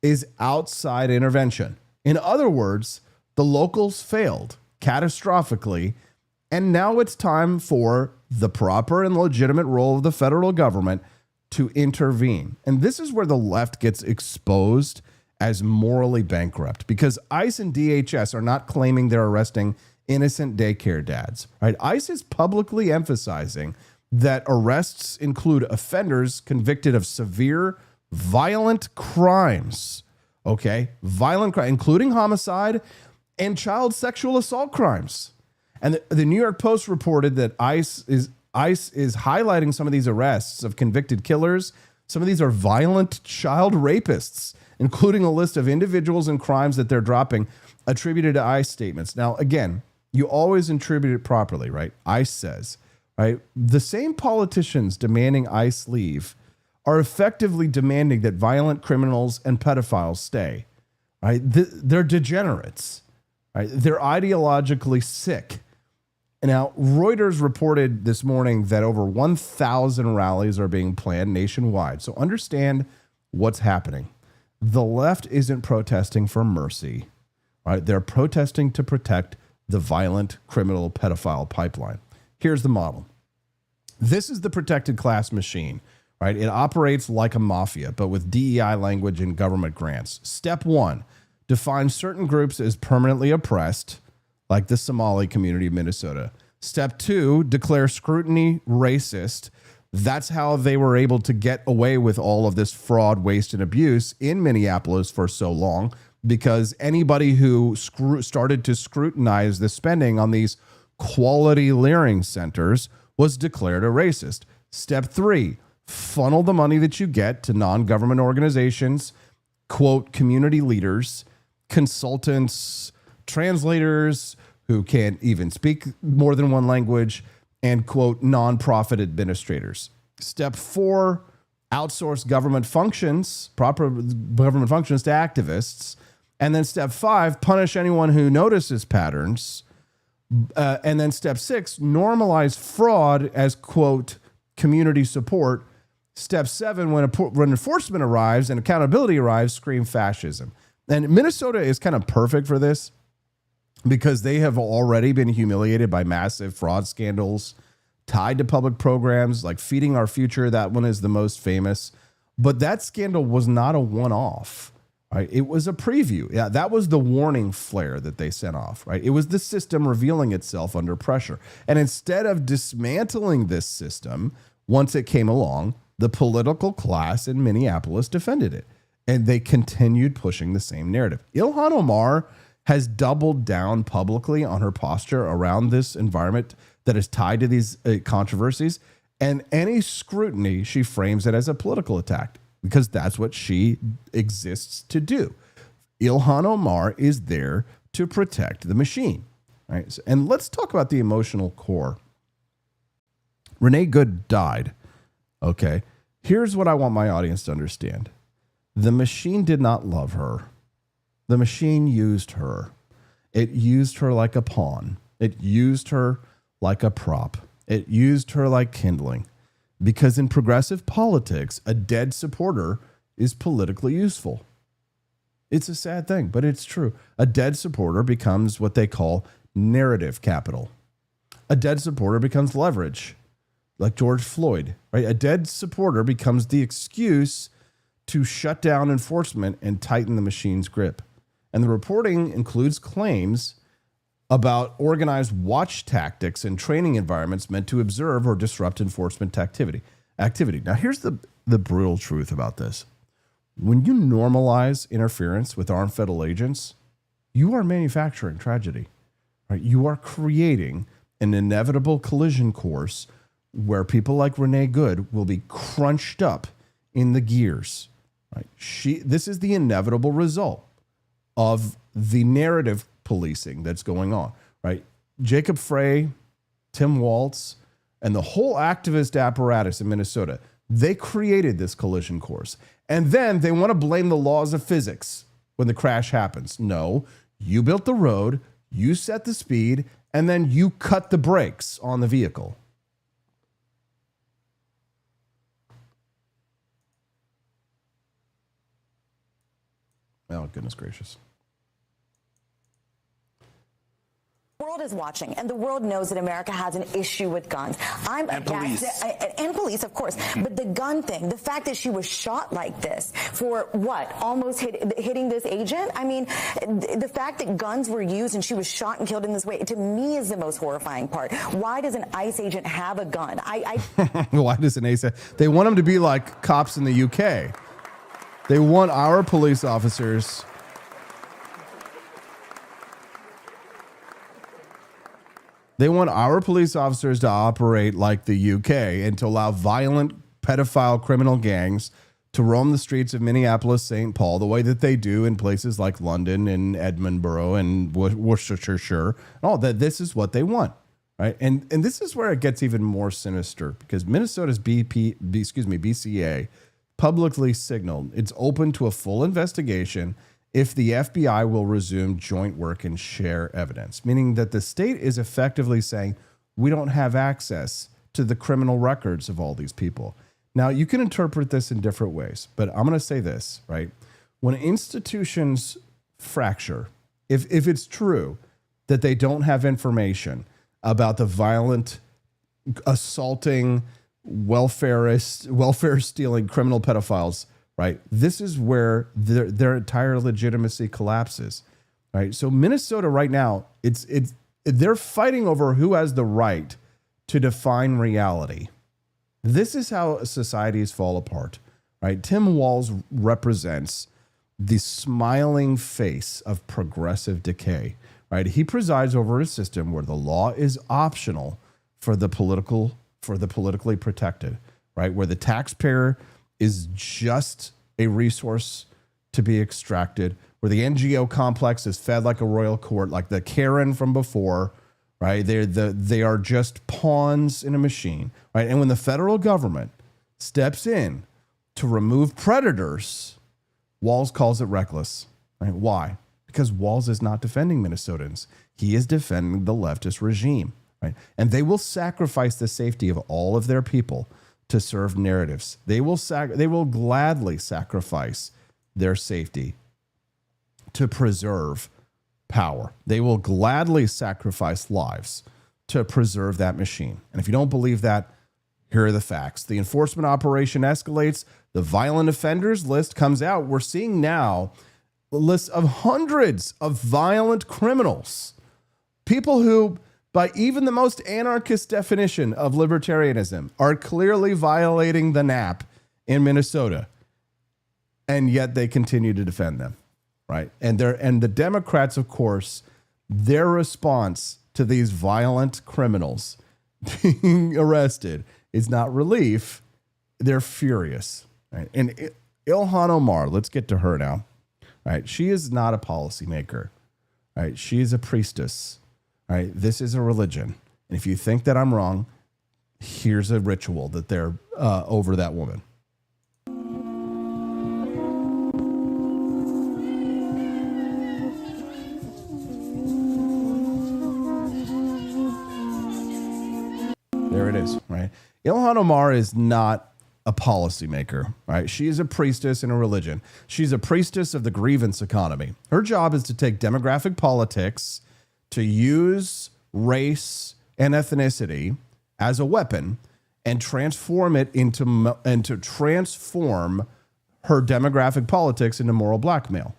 is outside intervention. In other words, the locals failed catastrophically, and now it's time for the proper and legitimate role of the federal government to intervene. And this is where the left gets exposed as morally bankrupt, because ICE and DHS are not claiming they're arresting innocent daycare dads, right? ICE is publicly emphasizing that arrests include offenders convicted of severe violent crimes, okay? Violent crime, including homicide and child sexual assault crimes. And the New York Post reported that ICE is highlighting some of these arrests of convicted killers. Some of these are violent child rapists, including a list of individuals and crimes that they're dropping attributed to ICE statements. Now, again, you always attribute it properly, right? ICE says, right? The same politicians demanding ICE leave are effectively demanding that violent criminals and pedophiles stay, right? They're degenerates, right? They're ideologically sick. Now, Reuters reported this morning that over 1,000 rallies are being planned nationwide. So understand what's happening. The left isn't protesting for mercy, right? They're protesting to protect the violent criminal pedophile pipeline. Here's the model. This is the protected class machine, right? It operates like a mafia, but with DEI language and government grants. Step one, define certain groups as permanently oppressed, like the Somali community of Minnesota. Step two, declare scrutiny racist. That's how they were able to get away with all of this fraud, waste, and abuse in Minneapolis for so long, because anybody who started to scrutinize the spending on these quality learning centers was declared a racist. Step three, funnel the money that you get to non-government organizations, quote, community leaders, consultants, translators who can't even speak more than one language, and quote, nonprofit administrators. Step four, outsource government functions, proper government functions to activists. And then step five, punish anyone who notices patterns. And then step six, normalize fraud as quote, community support. Step seven, when enforcement arrives and accountability arrives, scream fascism. And Minnesota is kind of perfect for this because they have already been humiliated by massive fraud scandals tied to public programs like Feeding Our Future. That one is the most famous. But that scandal was not a one-off. Right? It was a preview. Yeah, that was the warning flare that they sent off. Right? It was the system revealing itself under pressure. And instead of dismantling this system, once it came along, the political class in Minneapolis defended it. And they continued pushing the same narrative. Ilhan Omar has doubled down publicly on her posture around this environment that is tied to these controversies. And any scrutiny, she frames it as a political attack. because that's what she exists to do. Ilhan Omar is there to protect the machine. Right? So, and let's talk about the emotional core. Renee Good died. Okay. Here's what I want my audience to understand. The machine did not love her. The machine used her. It used her like a pawn. It used her like a prop. It used her like kindling. Because in progressive politics, a dead supporter is politically useful. It's a sad thing, but it's true. A dead supporter becomes what they call narrative capital. A dead supporter becomes leverage, like George Floyd, right? A dead supporter becomes the excuse to shut down enforcement and tighten the machine's grip. And the reporting includes claims about organized watch tactics and training environments meant to observe or disrupt enforcement activity. Now, here's the brutal truth about this. When you normalize interference with armed federal agents, you are manufacturing tragedy. Right? You are creating an inevitable collision course where people like Renee Good will be crunched up in the gears. Right? This is the inevitable result of the narrative policing that's going on. Right? Jacob Frey, Tim Walz, and the whole activist apparatus in Minnesota, they created this collision course. And then they want to blame the laws of physics when the crash happens. No, you built the road, you set the speed, and then you cut the brakes on the vehicle. Oh, goodness gracious. The world is watching, and the world knows that America has an issue with guns. And police, of course. But the gun thing, the fact that she was shot like this for what? Almost hitting this agent? I mean, the fact that guns were used and she was shot and killed in this way, to me, is the most horrifying part. Why does an ICE agent have a gun? Why does an ICE? They want them to be like cops in the UK. They want our police officers. They want our police officers to operate like the UK and to allow violent pedophile criminal gangs to roam the streets of Minneapolis, St. Paul, the way that they do in places like London and Edinburgh and Worcestershire. All that. This is what they want, right? And this is where it gets even more sinister, because Minnesota's BCA publicly signaled it's open to a full investigation if the FBI will resume joint work and share evidence, meaning that the state is effectively saying we don't have access to the criminal records of all these people. Now, you can interpret this in different ways, but I'm going to say this, right? When institutions fracture, if it's true that they don't have information about the violent, assaulting, welfare-stealing criminal pedophiles, right? This is where their entire legitimacy collapses, right? So Minnesota right now, they're fighting over who has the right to define reality. This is how societies fall apart, right? Tim Walz represents the smiling face of progressive decay, right? He presides over a system where the law is optional for the politically protected, right? Where the taxpayer is just a resource to be extracted, where the NGO complex is fed like a royal court, like the Karen from before, right? They are just pawns in a machine, right? And when the federal government steps in to remove predators, Walz calls it reckless, right? Why? Because Walz is not defending Minnesotans. He is defending the leftist regime, right? And they will sacrifice the safety of all of their people to serve narratives. They will gladly sacrifice their safety to preserve power. They will gladly sacrifice lives to preserve that machine. And if you don't believe that, here are the facts. The enforcement operation escalates. The violent offenders list comes out. We're seeing now a list of hundreds of violent criminals, people who, by even the most anarchist definition of libertarianism, are clearly violating the NAP in Minnesota, and yet they continue to defend them, right? And the Democrats, of course, their response to these violent criminals being arrested is not relief; they're furious, right? And Ilhan Omar, let's get to her now. All right, she is not a policymaker. All right, she is a priestess. All right, this is a religion. And if you think that I'm wrong, here's a ritual that they're over that woman. There it is, right? Ilhan Omar is not a policymaker, right? She is a priestess in a religion. She's a priestess of the grievance economy. Her job is to take demographic politics, to use race and ethnicity as a weapon and transform it into transform her demographic politics into moral blackmail,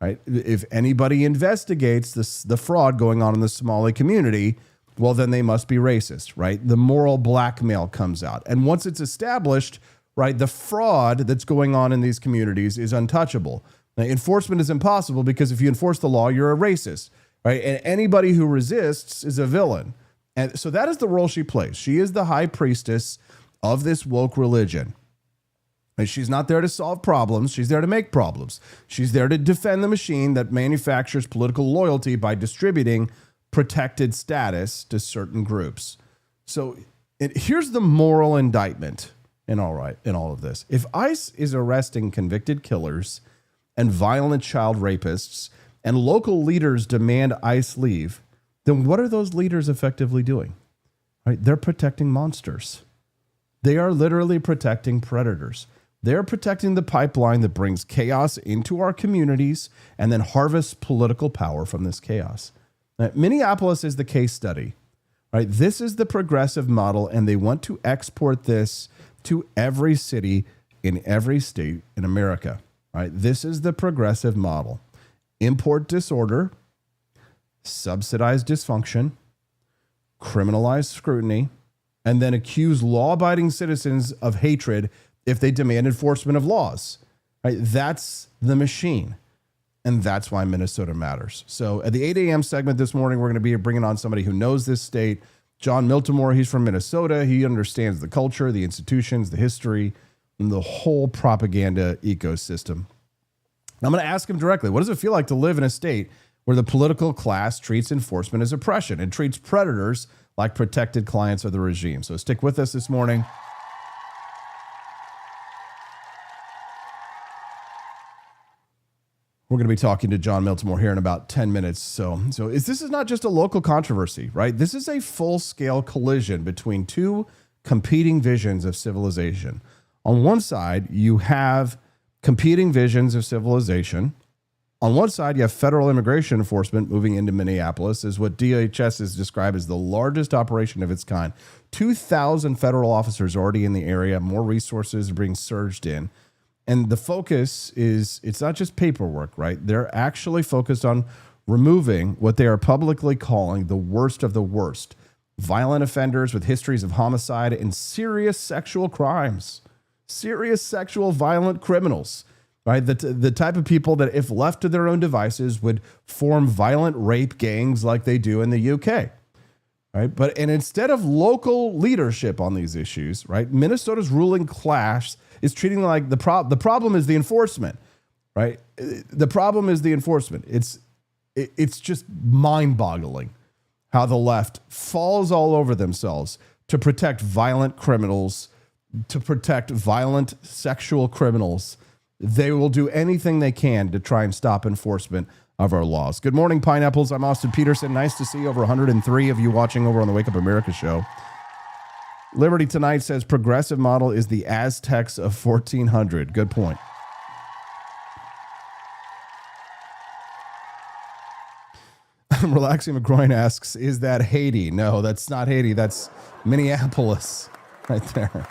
right? If anybody investigates the fraud going on in the Somali community, well, then they must be racist, right? The moral blackmail comes out. And once it's established, right, the fraud that's going on in these communities is untouchable. Now, enforcement is impossible because if you enforce the law, you're a racist, right? And anybody who resists is a villain. And so that is the role she plays. She is the high priestess of this woke religion. And she's not there to solve problems. She's there to make problems. She's there to defend the machine that manufactures political loyalty by distributing protected status to certain groups. So here's the moral indictment in all of this. If ICE is arresting convicted killers and violent child rapists and local leaders demand ICE leave, then what are those leaders effectively doing? Right? They're protecting monsters. They are literally protecting predators. They're protecting the pipeline that brings chaos into our communities and then harvests political power from this chaos. Now, Minneapolis is the case study, right? This is the progressive model, and they want to export this to every city in every state in America, right? This is the progressive model. Import disorder, subsidize dysfunction, criminalize scrutiny, and then accuse law-abiding citizens of hatred if they demand enforcement of laws, right? That's the machine. And that's why Minnesota matters. So at the 8 a.m. segment this morning, we're going to be bringing on somebody who knows this state. John Miltimore, he's from Minnesota. He understands the culture, the institutions, the history, and the whole propaganda ecosystem. And I'm going to ask him directly, what does it feel like to live in a state where the political class treats enforcement as oppression and treats predators like protected clients of the regime? So stick with us this morning. We're going to be talking to John Miltimore here in about 10 minutes. So this is not just a local controversy, right? This is a full-scale collision between two competing visions of civilization. On one side, you have competing visions of civilization. On one side, you have federal immigration enforcement moving into Minneapolis, is what DHS has described as the largest operation of its kind. 2,000 federal officers already in the area, more resources are being surged in. And the focus is, it's not just paperwork, right? They're actually focused on removing what they are publicly calling the worst of the worst. Violent offenders with histories of homicide and serious sexual crimes. Serious sexual violent criminals, right? The type of people that if left to their own devices would form violent rape gangs like they do in the UK. Right? And instead of local leadership on these issues, right? Minnesota's ruling class is treating like the problem is the enforcement, right? The problem is the enforcement. It's just mind-boggling how the left falls all over themselves to protect violent criminals, to protect violent sexual criminals. They will do anything they can to try and stop enforcement of our laws. Good morning, Pineapples. I'm Austin Peterson. Nice to see over 103 of you watching over on the Wake Up America show. Liberty Tonight says progressive model is the Aztecs of 1400. Good point. Relaxing McGroin asks, is that Haiti? No, that's not Haiti. That's Minneapolis right there.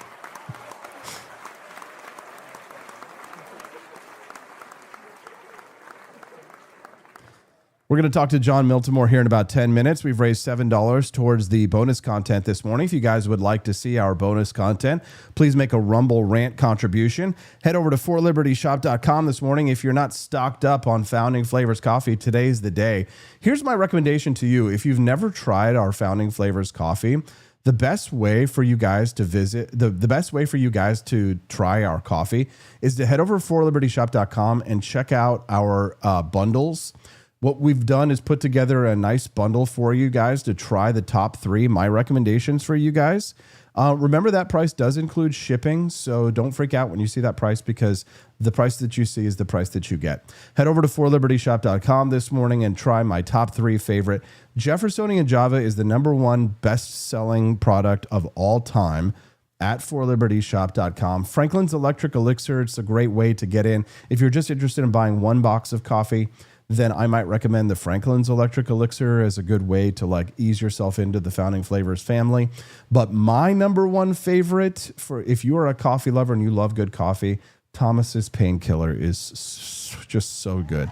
We're going to talk to John Miltimore here in about 10 minutes. We've raised $7 towards the bonus content this morning. If you guys would like to see our bonus content, please make a Rumble Rant contribution. Head over to forlibertyshop.com this morning. If you're not stocked up on Founding Flavors coffee, today's the day. Here's my recommendation to you. If you've never tried our Founding Flavors coffee, the best way for you guys to visit, the best way for you guys to try our coffee is to head over to forlibertyshop.com and check out our bundles. What we've done is put together a nice bundle for you guys to try the top 3, my recommendations for you guys. Remember that price does include shipping, so don't freak out when you see that price, because the price that you see is the price that you get. Head over to forlibertyshop.com this morning and try my top 3 favorite. Jeffersonian Java is the #1 best-selling product of all time at forlibertyshop.com. Franklin's Electric Elixir, it's a great way to get in. If you're just interested in buying 1 box of coffee, then I might recommend the Franklin's Electric Elixir as a good way to like ease yourself into the Founding Flavors family. But my #1 favorite, for if you are a coffee lover and you love good coffee, Thomas's Painkiller is just so good.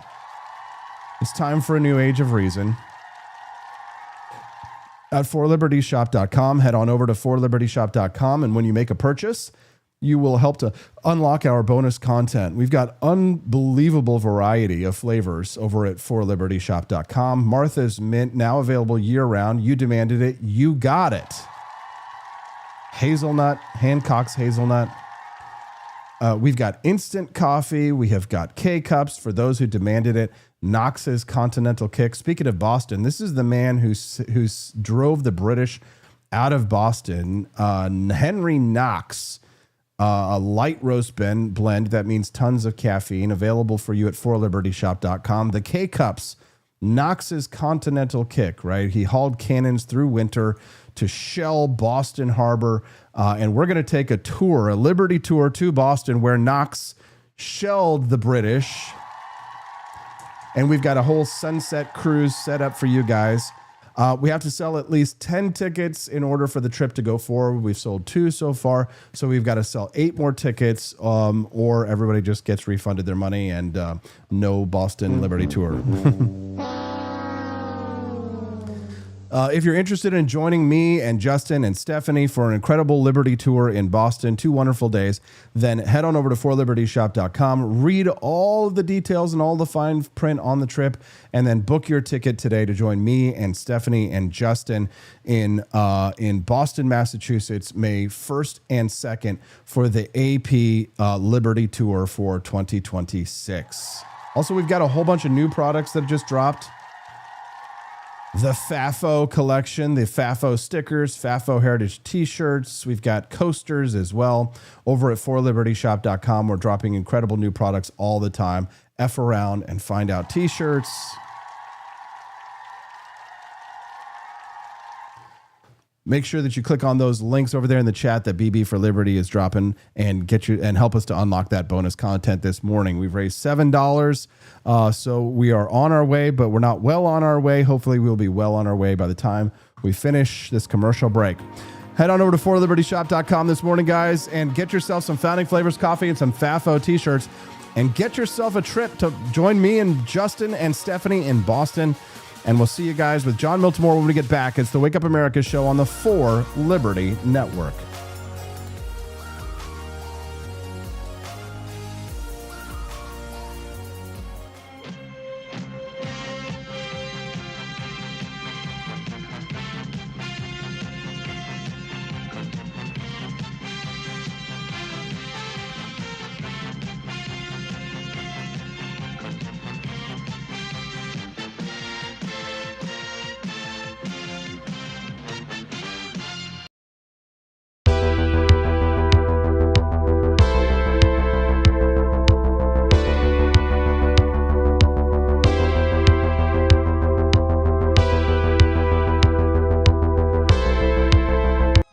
It's time for a new age of reason. At forlibertyshop.com, head on over to forlibertyshop.com, and when you make a purchase, you will help to unlock our bonus content. We've got unbelievable variety of flavors over at forlibertyshop.com. Martha's Mint, now available year-round. You demanded it. You got it. Hazelnut, Hancock's Hazelnut. We've got instant coffee. We have got K-Cups for those who demanded it. Knox's Continental Kick. Speaking of Boston, this is the man who drove the British out of Boston. Henry Knox. A light roast blend that means tons of caffeine, available for you at forlibertyshop.com. The K-Cups, Knox's Continental Kick, right? He hauled cannons through winter to shell Boston Harbor, and we're going to take a Liberty tour to Boston where Knox shelled the British. And we've got a whole sunset cruise set up for you guys. We have to sell at least 10 tickets in order for the trip to go forward. We've sold 2 so far, so we've got to sell 8 more tickets, or everybody just gets refunded their money and no Boston Liberty Tour. If you're interested in joining me and Justin and Stephanie for an incredible Liberty Tour in Boston, 2 wonderful days, then head on over to forlibertyshop.com, read all of the details and all the fine print on the trip, and then book your ticket today to join me and Stephanie and Justin in Boston, Massachusetts, May 1st and 2nd for the AP Liberty Tour for 2026. Also, we've got a whole bunch of new products that have just dropped. The FAFO collection, the FAFO stickers, FAFO heritage t-shirts. We've got coasters as well. Over at forlibertyshop.com, we're dropping incredible new products all the time. F around and find out t-shirts. Make sure that you click on those links over there in the chat that BB for Liberty is dropping and help us to unlock that bonus content this morning. We've raised $7, so we are on our way, but we're not well on our way. Hopefully we'll be well on our way by the time we finish this commercial break. Head on over to forlibertyshop.com this morning, guys, and get yourself some Founding Flavors coffee and some FAFO t-shirts, and get yourself a trip to join me and Justin and Stephanie in Boston. And we'll see you guys with John Miltimore when we get back. It's the Wake Up America show on the 4 Liberty Network.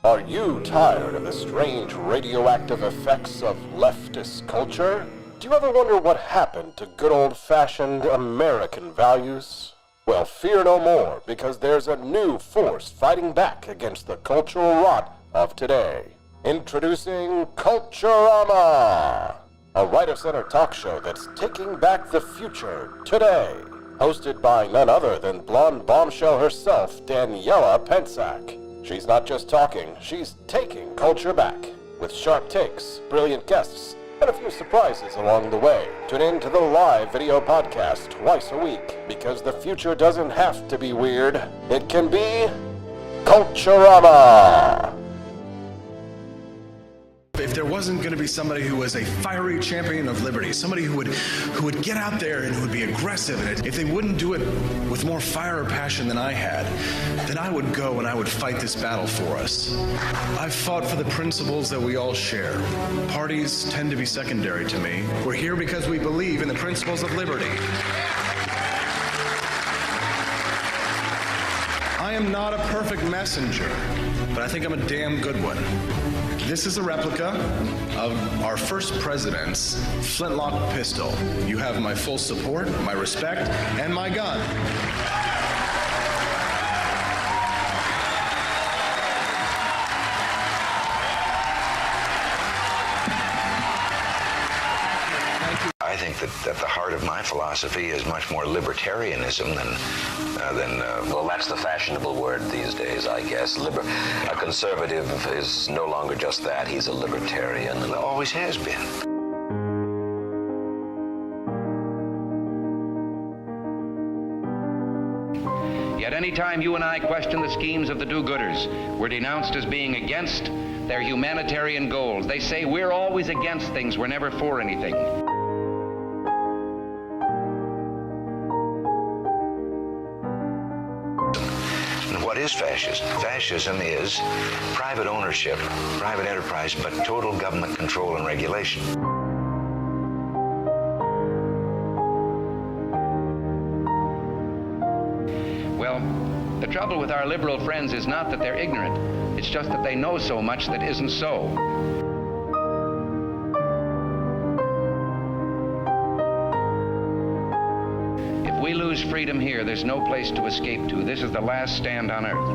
Are you tired of the strange radioactive effects of leftist culture? Do you ever wonder what happened to good old-fashioned American values? Well, fear no more, because there's a new force fighting back against the cultural rot of today. Introducing Culturama, a right-of-center talk show that's taking back the future today. Hosted by none other than blonde bombshell herself, Daniela Pensack. She's not just talking, she's taking culture back. With sharp takes, brilliant guests, and a few surprises along the way. Tune in to the live video podcast twice a week, because the future doesn't have to be weird. It can be Culturama. If there wasn't going to be somebody who was a fiery champion of liberty, somebody who would get out there and who would be aggressive, and if they wouldn't do it with more fire or passion than I had, then I would go and I would fight this battle for us. I've fought for the principles that we all share. Parties tend to be secondary to me. We're here because we believe in the principles of liberty. I am not a perfect messenger, but I think I'm a damn good one. This is a replica of our first president's flintlock pistol. You have my full support, my respect, and my gun. I think that the heart of my philosophy is much more libertarianism than well, that's the fashionable word these days, I guess. A conservative is no longer just that. He's a libertarian and always has been. Yet any time you and I question the schemes of the do-gooders, we're denounced as being against their humanitarian goals. They say we're always against things, we're never for anything. What is fascism? Fascism is private ownership, private enterprise, but total government control and regulation. Well, the trouble with our liberal friends is not that they're ignorant. It's just that they know so much that isn't so. If we lose freedom here, there's no place to escape to. This is the last stand on earth.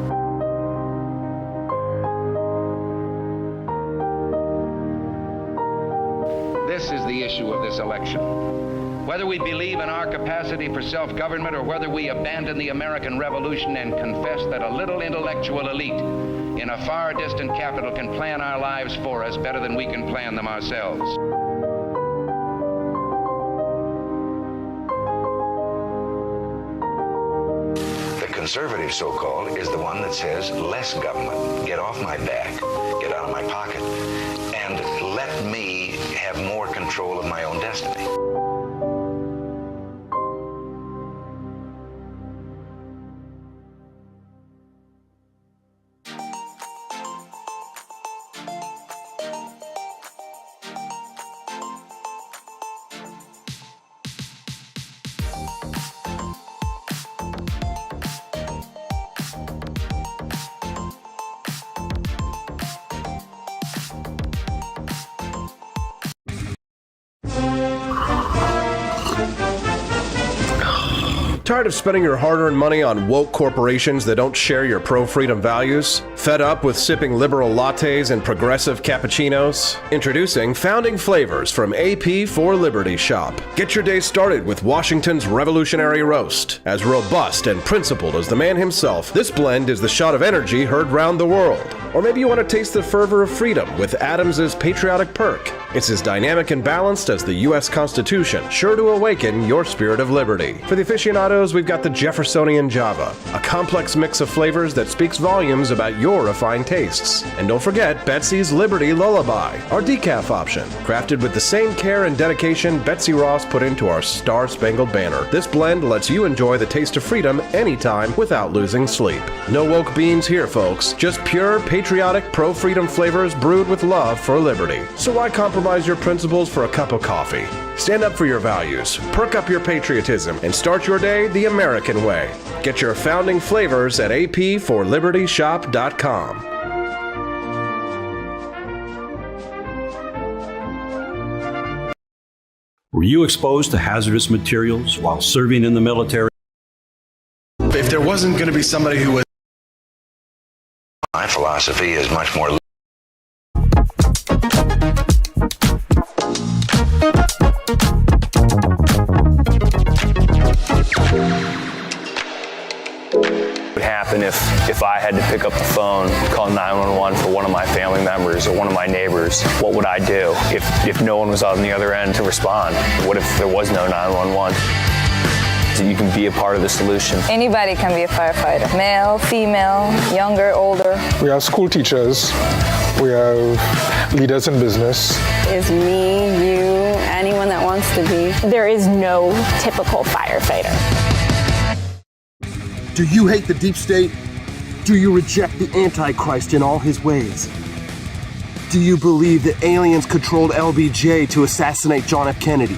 This is the issue of this election. Whether we believe in our capacity for self-government or whether we abandon the American Revolution and confess that a little intellectual elite in a far distant capital can plan our lives for us better than we can plan them ourselves. Conservative, so-called, is the one that says less government, get off my back, get out of my pocket, and let me have more control of my own destiny. Tired of spending your hard-earned money on woke corporations that don't share your pro-freedom values? Fed up with sipping liberal lattes and progressive cappuccinos? Introducing Founding Flavors from AP for Liberty Shop. Get your day started with Washington's Revolutionary Roast. As robust and principled as the man himself, this blend is the shot of energy heard round the world. Or maybe you want to taste the fervor of freedom with Adams's Patriotic Perk. It's as dynamic and balanced as the U.S. Constitution, sure to awaken your spirit of liberty. For the aficionados, we've got the Jeffersonian Java, a complex mix of flavors that speaks volumes about your refined tastes. And don't forget Betsy's Liberty Lullaby, our decaf option, crafted with the same care and dedication Betsy Ross put into our Star-Spangled Banner. This blend lets you enjoy the taste of freedom anytime without losing sleep. No woke beans here, folks. Just pure, patriotic, pro-freedom flavors brewed with love for liberty. So why compromise your principles for a cup of coffee? Stand up for your values, perk up your patriotism, and start your day the American way. Get your founding flavors at apforlibertyshop.com. Were you exposed to hazardous materials while serving in the military? If there wasn't going to be somebody who was... My philosophy is much more... What would happen if I had to pick up the phone, call 911 for one of my family members or one of my neighbors? What would I do if no one was on the other end to respond? What if there was no 911? You can be a part of the solution. Anybody can be a firefighter. Male, female, younger, older. We have school teachers. We have leaders in business. Is me, you, anyone that wants to be. There is no typical firefighter. Do you hate the deep state? Do you reject the Antichrist in all his ways? Do you believe that aliens controlled LBJ to assassinate John F. Kennedy?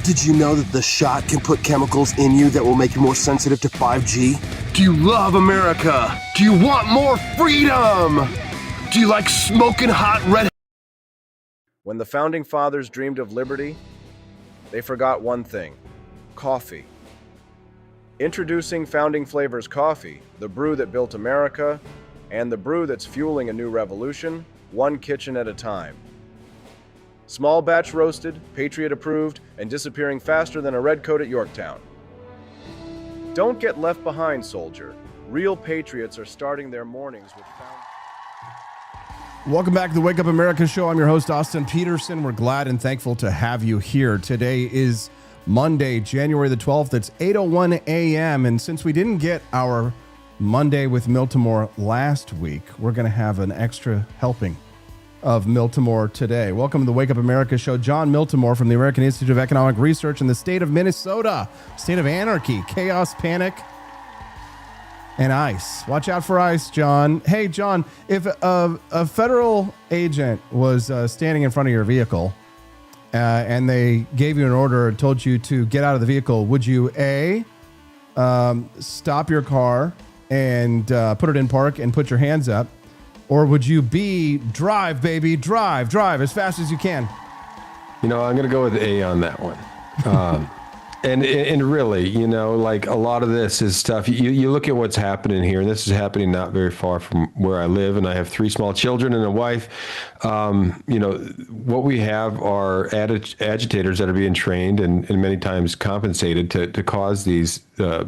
Did you know that the shot can put chemicals in you that will make you more sensitive to 5G? Do you love America? Do you want more freedom? Do you like smoking hot red? When the Founding Fathers dreamed of liberty, they forgot one thing: coffee. Introducing Founding Flavors Coffee, the brew that built America, and the brew that's fueling a new revolution, one kitchen at a time. Small batch roasted, Patriot approved, and disappearing faster than a red coat at Yorktown. Don't get left behind, soldier. Real patriots are starting their mornings with Welcome back to the Wake Up America show. I'm your host, Austin Peterson. We're glad and thankful to have you here. Today is Monday, January the 12th. It's 8:01 a.m. And since we didn't get our Monday with Miltimore last week, we're going to have an extra helping of Miltimore today. Welcome to the Wake Up America show. John Miltimore from the American Institute of Economic Research in the state of Minnesota. State of anarchy, chaos, panic, and ice. Watch out for ice, John. Hey, John, if a federal agent was standing in front of your vehicle and they gave you an order and told you to get out of the vehicle, would you A, stop your car and put it in park and put your hands up? Or would you B, drive, baby, drive as fast as you can? You know, I'm going to go with A on that one. And really, you know, like a lot of this is stuff, you look at what's happening here, and this is happening not very far from where I live, and I have 3 small children and a wife. You know, what we have are agitators that are being trained and many times compensated to cause these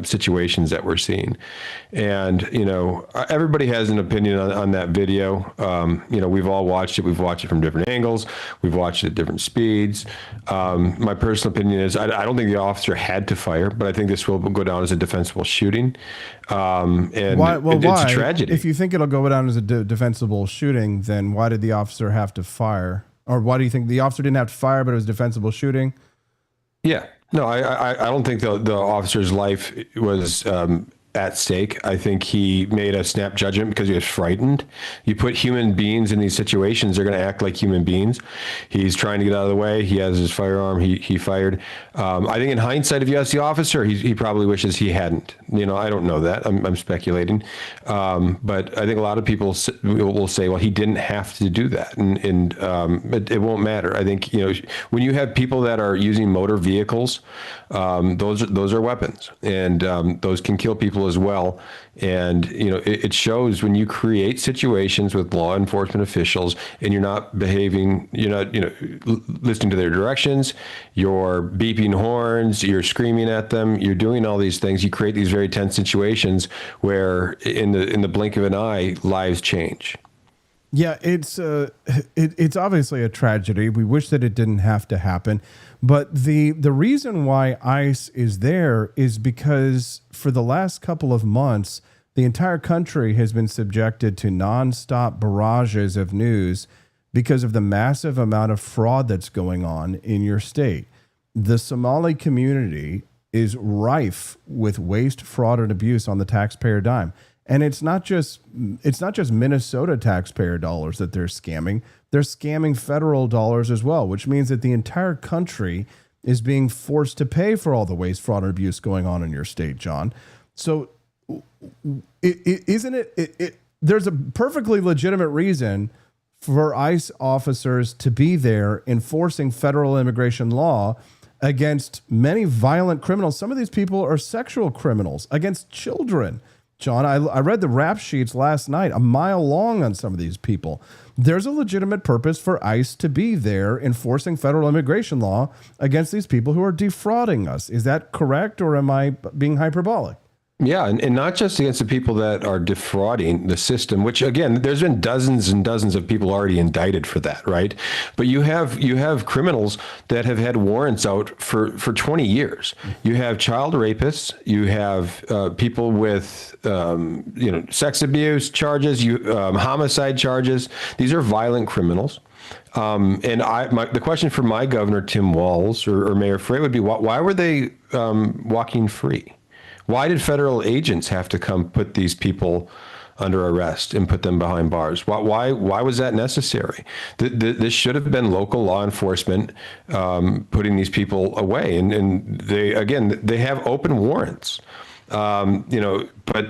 situations that we're seeing. And, you know, everybody has an opinion on that video. You know, we've all watched it. We've watched it from different angles. We've watched it at different speeds. My personal opinion is I don't think the officer had to fire, but I think this will go down as a defensible shooting. And why? It's a tragedy. If you think it'll go down as a defensible shooting, then why did the officer have to fire? Or why do you think the officer didn't have to fire, but it was defensible shooting? Yeah. No, I don't think the officer's life was at stake. I think he made a snap judgment because he was frightened. You put human beings in these situations, they're going to act like human beings. He's trying to get out of the way. He has his firearm. He fired. I think in hindsight, if you ask the officer, he probably wishes he hadn't. You know, I don't know that. I'm speculating. But I think a lot of people will say, well, he didn't have to do that. And it won't matter. I think, you know, when you have people that are using motor vehicles, those are weapons, and those can kill people as well. And, you know, it shows when you create situations with law enforcement officials and you're not behaving, you're not, you know, listening to their directions, you're beeping horns, you're screaming at them, you're doing all these things. You create these very tense situations where in the blink of an eye, lives change. Yeah, it's obviously a tragedy. We wish that it didn't have to happen. But the reason why ICE is there is because for the last couple of months, the entire country has been subjected to nonstop barrages of news because of the massive amount of fraud that's going on in your state. The Somali community is rife with waste, fraud, and abuse on the taxpayer dime. And it's not just Minnesota taxpayer dollars that they're scamming. They're scamming federal dollars as well, which means that the entire country is being forced to pay for all the waste, fraud, and abuse going on in your state, John. So there's a perfectly legitimate reason for ICE officers to be there enforcing federal immigration law against many violent criminals. Some of these people are sexual criminals against children. John, I read the rap sheets last night, a mile long on some of these people. There's a legitimate purpose for ICE to be there enforcing federal immigration law against these people who are defrauding us. Is that correct, or am I being hyperbolic? Yeah, and not just against the people that are defrauding the system, which again, there's been dozens and dozens of people already indicted for that, right? But you have criminals that have had warrants out for 20 years. You have child rapists, you have people with sex abuse charges, homicide charges. These are violent criminals. And the question for my governor, Tim Walz, or Mayor Frey would be, why were they walking free? Why did federal agents have to come put these people under arrest and put them behind bars? Why was that necessary? This should have been local law enforcement putting these people away. And they have open warrants. But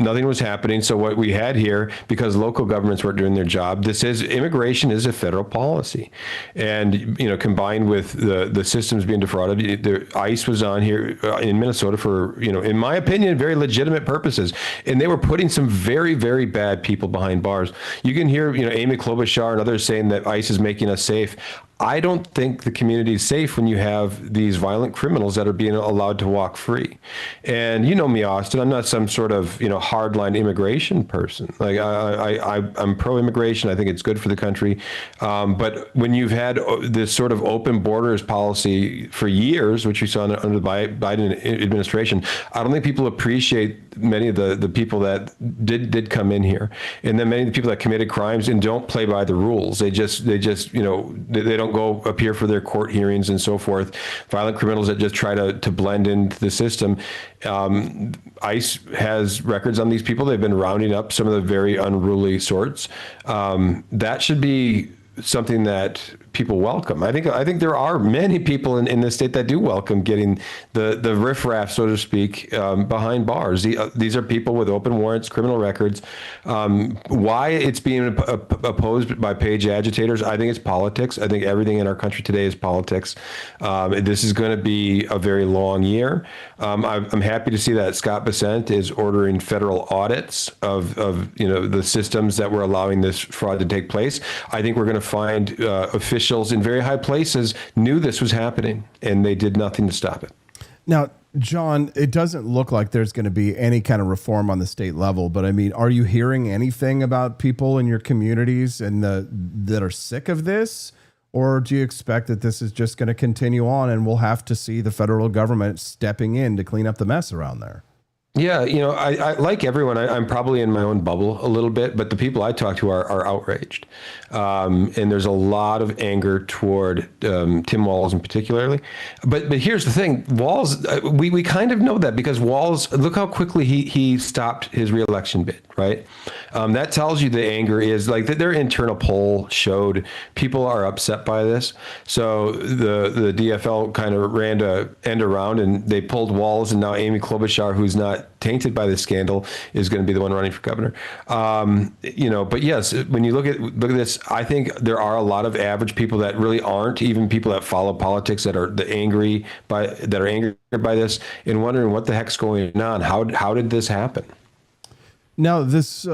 nothing was happening. So what we had here, because local governments weren't doing their job, immigration is a federal policy. And, combined with the systems being defrauded, the ICE was on here in Minnesota for, in my opinion, very legitimate purposes. And they were putting some very, very bad people behind bars. You can hear, Amy Klobuchar and others saying that ICE is making us safe. I don't think the community is safe when you have these violent criminals that are being allowed to walk free. And you know me, Austin, I'm not some sort of, hardline immigration person. Like I'm pro-immigration. I think it's good for the country. But when you've had this sort of open borders policy for years, which we saw under the Biden administration, I don't think people appreciate many of the people that did come in here. And then many of the people that committed crimes and don't play by the rules. They just they don't go appear for their court hearings and so forth. Violent criminals that just try to blend into the system. ICE has records on these people. They've been rounding up some of the very unruly sorts. That should be something that people welcome. I think there are many people in the state that do welcome getting the riffraff, so to speak, behind bars. These are people with open warrants, criminal records. Why it's being opposed by page agitators, I think it's politics. I think everything in our country today is politics. This is going to be a very long year. I'm happy to see that Scott Bessent is ordering federal audits of the systems that were allowing this fraud to take place. I think we're going to find officials in very high places knew this was happening, and they did nothing to stop it. Now, John, it doesn't look like there's going to be any kind of reform on the state level, but I mean, are you hearing anything about people in your communities and that are sick of this? Or do you expect that this is just going to continue on and we'll have to see the federal government stepping in to clean up the mess around there? Yeah, I like everyone. I'm probably in my own bubble a little bit, but the people I talk to are outraged. And there's a lot of anger toward Tim Walz in particularly. But here's the thing, Walz, we kind of know that because Walz, look how quickly he stopped his reelection bid, right? That tells you the anger is like their internal poll showed people are upset by this. So the DFL kind of ran to end around and they pulled Walz, and now Amy Klobuchar, who's not tainted by this scandal, is going to be the one running for governor. But yes, when you look at this, I think there are a lot of average people that really aren't, even people that follow politics, that are angered by this and wondering what the heck's going on. How did this happen? Now, this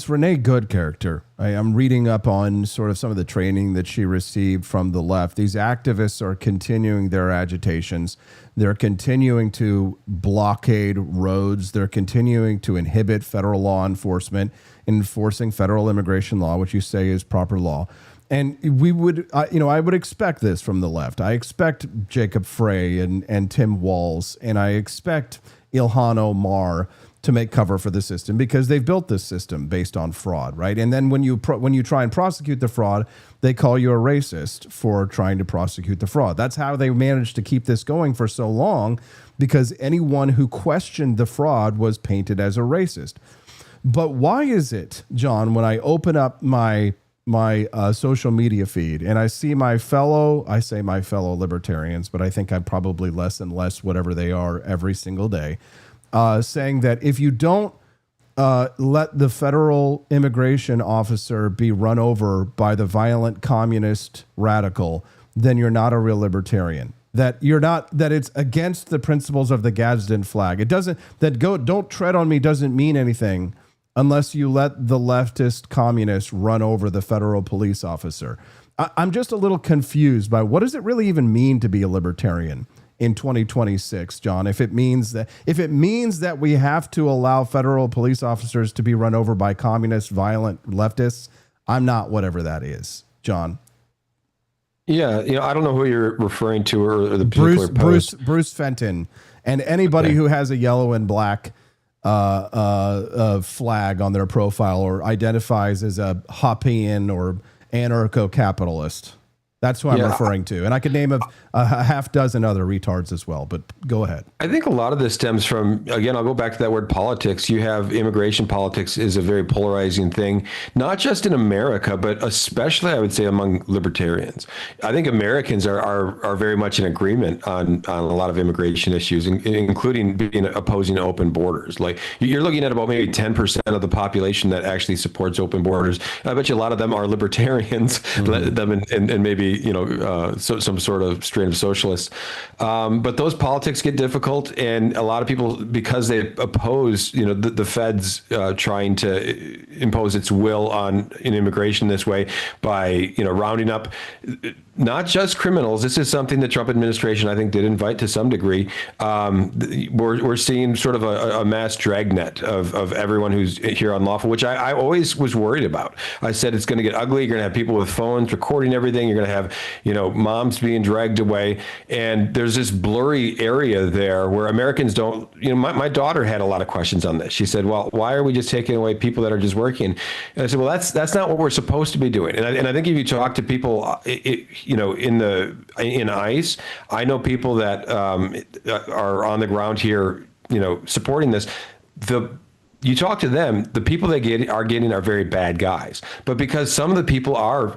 Renee Good character, I'm reading up on sort of some of the training that she received from the left. These activists are continuing their agitations. They're continuing to blockade roads. They're continuing to inhibit federal law enforcement, enforcing federal immigration law, which you say is proper law. And I would expect this from the left. I expect Jacob Frey and Tim Walz, and I expect Ilhan Omar to make cover for the system because they've built this system based on fraud, right? And then when you try and prosecute the fraud, they call you a racist for trying to prosecute the fraud. That's how they managed to keep this going for so long, because anyone who questioned the fraud was painted as a racist. But why is it, John, when I open up my social media feed and I see my fellow libertarians, but I think I'm probably less and less whatever they are every single day, saying that if you don't let the federal immigration officer be run over by the violent communist radical, then you're not a real libertarian. That it's against the principles of the Gadsden flag. It doesn't, don't tread on me doesn't mean anything unless you let the leftist communists run over the federal police officer. I'm just a little confused by what does it really even mean to be a libertarian? in 2026, John. If it means that we have to allow federal police officers to be run over by communist, violent leftists, I'm not whatever that is, John. Yeah, I don't know who you're referring to or the particular post. Bruce Fenton, and anybody who has a yellow and black flag on their profile or identifies as a Hoppian or anarcho-capitalist. That's who I'm referring to. And I could name a half dozen other retards as well, but go ahead. I think a lot of this stems from, again, I'll go back to that word politics. You have immigration politics is a very polarizing thing, not just in America, but especially, I would say, among libertarians. I think Americans are very much in agreement on a lot of immigration issues, including opposing open borders. Like, you're looking at about maybe 10% of the population that actually supports open borders. I bet you a lot of them are libertarians, and maybe some sort of strain of socialists. But those politics get difficult, and a lot of people, because they oppose, the feds trying to impose its will on immigration this way by, rounding up not just criminals. This is something the Trump administration, I think, did invite to some degree. We're seeing sort of a mass dragnet of everyone who's here unlawful, which I always was worried about. I said it's going to get ugly. You're going to have people with phones recording everything. You're going to have, moms being dragged away. And there's this blurry area there where Americans don't, my daughter had a lot of questions on this. She said, well, why are we just taking away people that are just working? And I said, well, that's not what we're supposed to be doing. And I think if you talk to people, in ICE, I know people that are on the ground here, supporting this. You talk to them, the people they are very bad guys. But because some of the people are,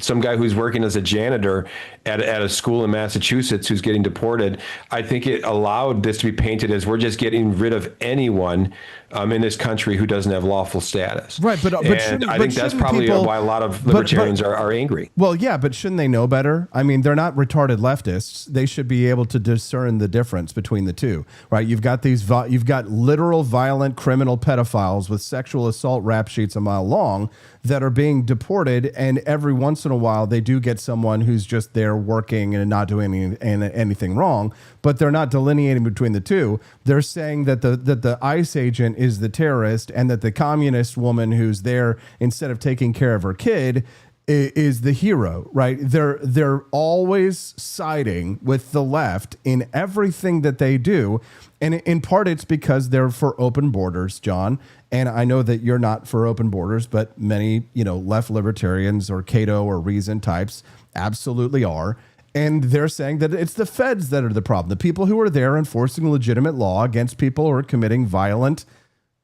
some guy who's working as a janitor at a school in Massachusetts who's getting deported, I think it allowed this to be painted as we're just getting rid of anyone in this country who doesn't have lawful status. Right, but I think that's probably why a lot of libertarians are angry. Well, yeah, but shouldn't they know better? I mean, they're not retarded leftists. They should be able to discern the difference between the two, right? You've got literal violent criminal pedophiles with sexual assault rap sheets a mile long that are being deported, and every once in a while they do get someone who's just there working and not doing anything wrong, but they're not delineating between the two. They're saying that the ICE agent is the terrorist, and that the communist woman who's there instead of taking care of her kid is the hero, right? They're always siding with the left in everything that they do. And in part, it's because they're for open borders, John. And I know that you're not for open borders, but many, left libertarians or Cato or Reason types absolutely are. And they're saying that it's the feds that are the problem. The people who are there enforcing legitimate law against people who are committing violent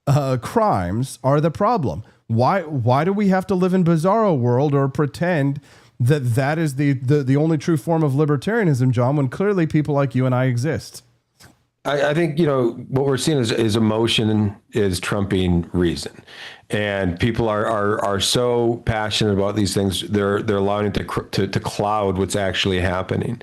crimes are the problem. Why do we have to live in bizarro world or pretend that is the only true form of libertarianism, John, when clearly people like you and I exist? I think, what we're seeing is emotion is trumping reason. And people are so passionate about these things, they're allowing it to cloud what's actually happening.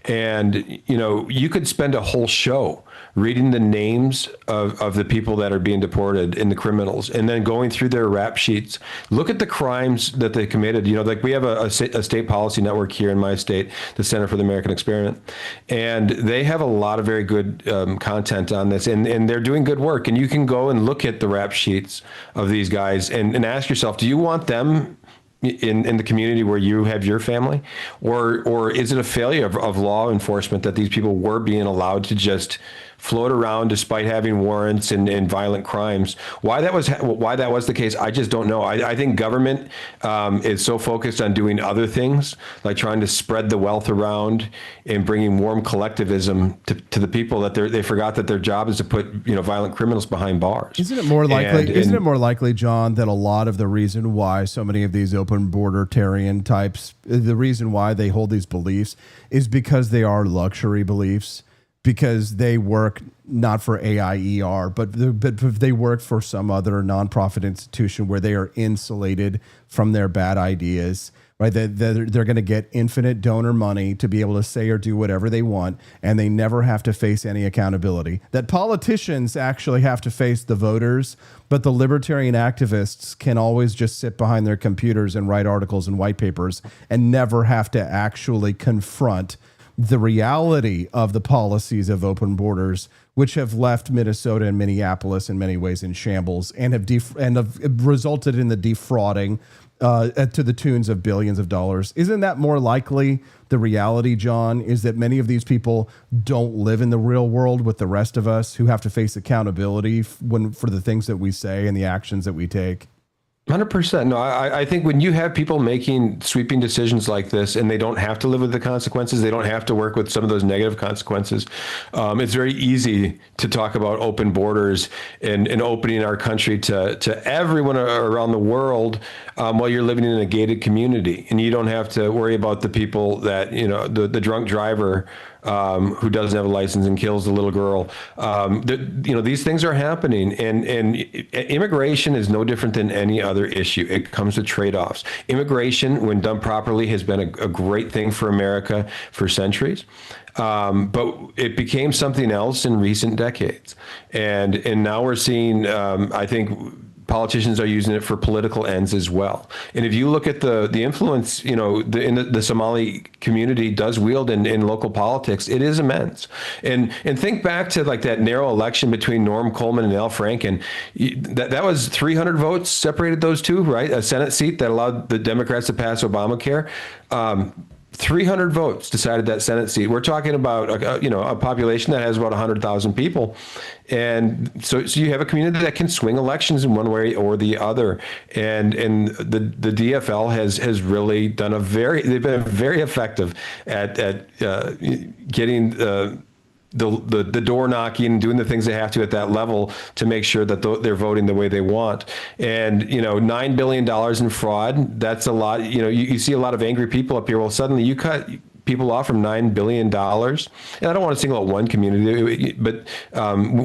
And, you could spend a whole show reading the names of the people that are being deported and the criminals, and then going through their rap sheets. Look at the crimes that they committed. Like we have a state policy network here in my state, the Center for the American Experiment, and they have a lot of very good content on this, and they're doing good work. And you can go and look at the rap sheets of these guys and ask yourself, do you want them in the community where you have your family, or is it a failure of law enforcement that these people were being allowed to just float around despite having warrants and violent crimes? Why that was the case, I just don't know. I think government is so focused on doing other things, like trying to spread the wealth around and bringing warm collectivism to the people, that they forgot that their job is to put violent criminals behind bars. Isn't it more likely, John, that a lot of the reason why so many of these open border-tarian types, the reason why they hold these beliefs is because they are luxury beliefs? Because they work not for AIER, but they work for some other nonprofit institution where they are insulated from their bad ideas, right? They're going to get infinite donor money to be able to say or do whatever they want, and they never have to face any accountability. That politicians actually have to face the voters, but the libertarian activists can always just sit behind their computers and write articles and white papers and never have to actually confront the reality of the policies of open borders, which have left Minnesota and Minneapolis in many ways in shambles and have resulted in the defrauding to the tunes of billions of dollars. Isn't that more likely the reality, John, is that many of these people don't live in the real world with the rest of us who have to face accountability for the things that we say and the actions that we take? 100%. No, I think when you have people making sweeping decisions like this and they don't have to live with the consequences, they don't have to work with some of those negative consequences, it's very easy to talk about open borders and opening our country to everyone around the world while you're living in a gated community. And you don't have to worry about the people that, the drunk driver who doesn't have a license and kills the little girl. These things are happening, and immigration is no different than any other issue. It comes with trade-offs. Immigration, when done properly, has been a great thing for America for centuries. But it became something else in recent decades. And now we're seeing, I think, politicians are using it for political ends as well. And if you look at the influence, the Somali community does wield in local politics, it is immense. And think back to like that narrow election between Norm Coleman and Al Franken. That was 300 votes separated those two, right? A Senate seat that allowed the Democrats to pass Obamacare. 300 votes decided that Senate seat. We're talking about a population that has about 100,000 people, and so you have a community that can swing elections in one way or the other. And the DFL has really done they've been very effective at getting the door knocking, doing the things they have to at that level to make sure that they're voting the way they want. And, $9 billion in fraud, that's a lot. You see a lot of angry people up here. Well, suddenly you cut people off from $9 billion. And I don't want to single out one community, but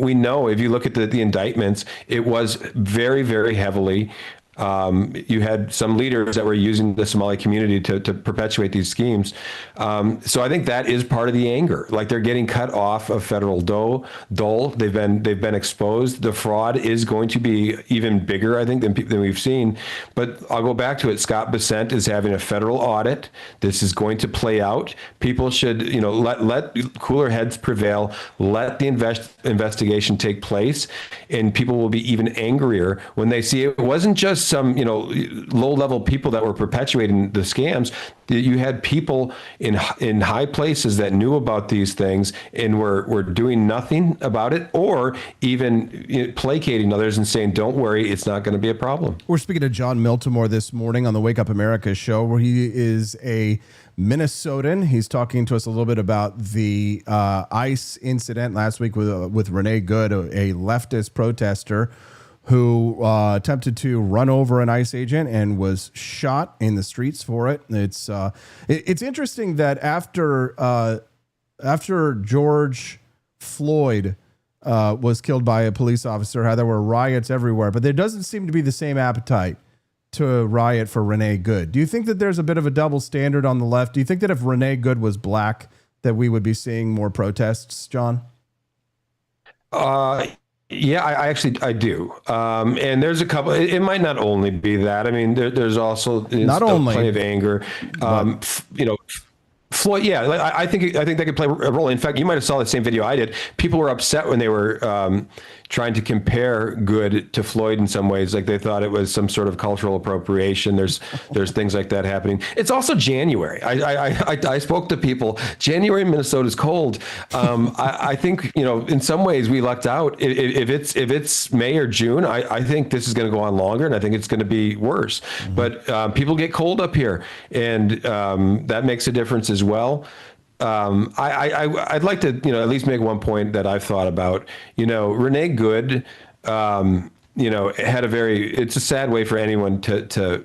we know if you look at the indictments, it was very, very heavily you had some leaders that were using the Somali community to perpetuate these schemes. So I think that is part of the anger. Like they're getting cut off of federal dole. They've been exposed. The fraud is going to be even bigger, I think, than we've seen. But I'll go back to it. Scott Bessent is having a federal audit. This is going to play out. People should, let cooler heads prevail. Let the investigation take place, and people will be even angrier when they see it wasn't just some low-level people that were perpetuating the scams. You had people in high places that knew about these things and were doing nothing about it, or even placating others and saying, don't worry, it's not going to be a problem. We're speaking to John Miltimore this morning on the Wake Up America show, where he is a Minnesotan. He's talking to us a little bit about the ICE incident last week with Renee Good, a leftist protester who attempted to run over an ICE agent and was shot in the streets for it. It's interesting that after George Floyd was killed by a police officer, how there were riots everywhere, but there doesn't seem to be the same appetite to riot for Renee Good. Do you think that there's a bit of a double standard on the left? Do you think that if Renee Good was black, that we would be seeing more protests, John? Yeah, I do. And there's a couple, it might not only be that. I mean, there's also plenty of anger. Floyd, yeah, I think that could play a role. In fact, you might have saw the same video I did. People were upset when they were trying to compare Good to Floyd in some ways, like they thought it was some sort of cultural appropriation. There's things like that happening. It's also January. I spoke to people. January in Minnesota is cold. I think in some ways we lucked out. If it's May or June, I think this is going to go on longer, and I think it's going to be worse. Mm-hmm. But people get cold up here, and that makes a difference as well. I'd like to, at least make one point that I've thought about. Renee Good, had it's a sad way for anyone to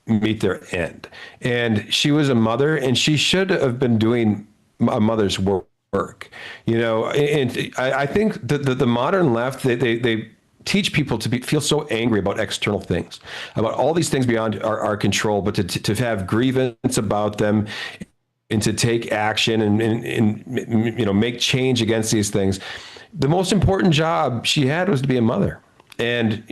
meet their end. And she was a mother, and she should have been doing a mother's work. And I think that the modern left, they teach people to feel so angry about external things, about all these things beyond our control, but to have grievance about them, and to take action and make change against these things. The most important job she had was to be a mother. And,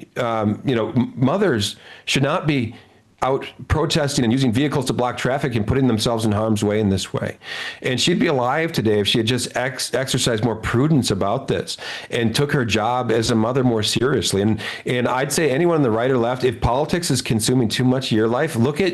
mothers should not be out protesting and using vehicles to block traffic and putting themselves in harm's way in this way. And she'd be alive today if she had just exercised more prudence about this and took her job as a mother more seriously. And I'd say anyone on the right or left, if politics is consuming too much of your life, look at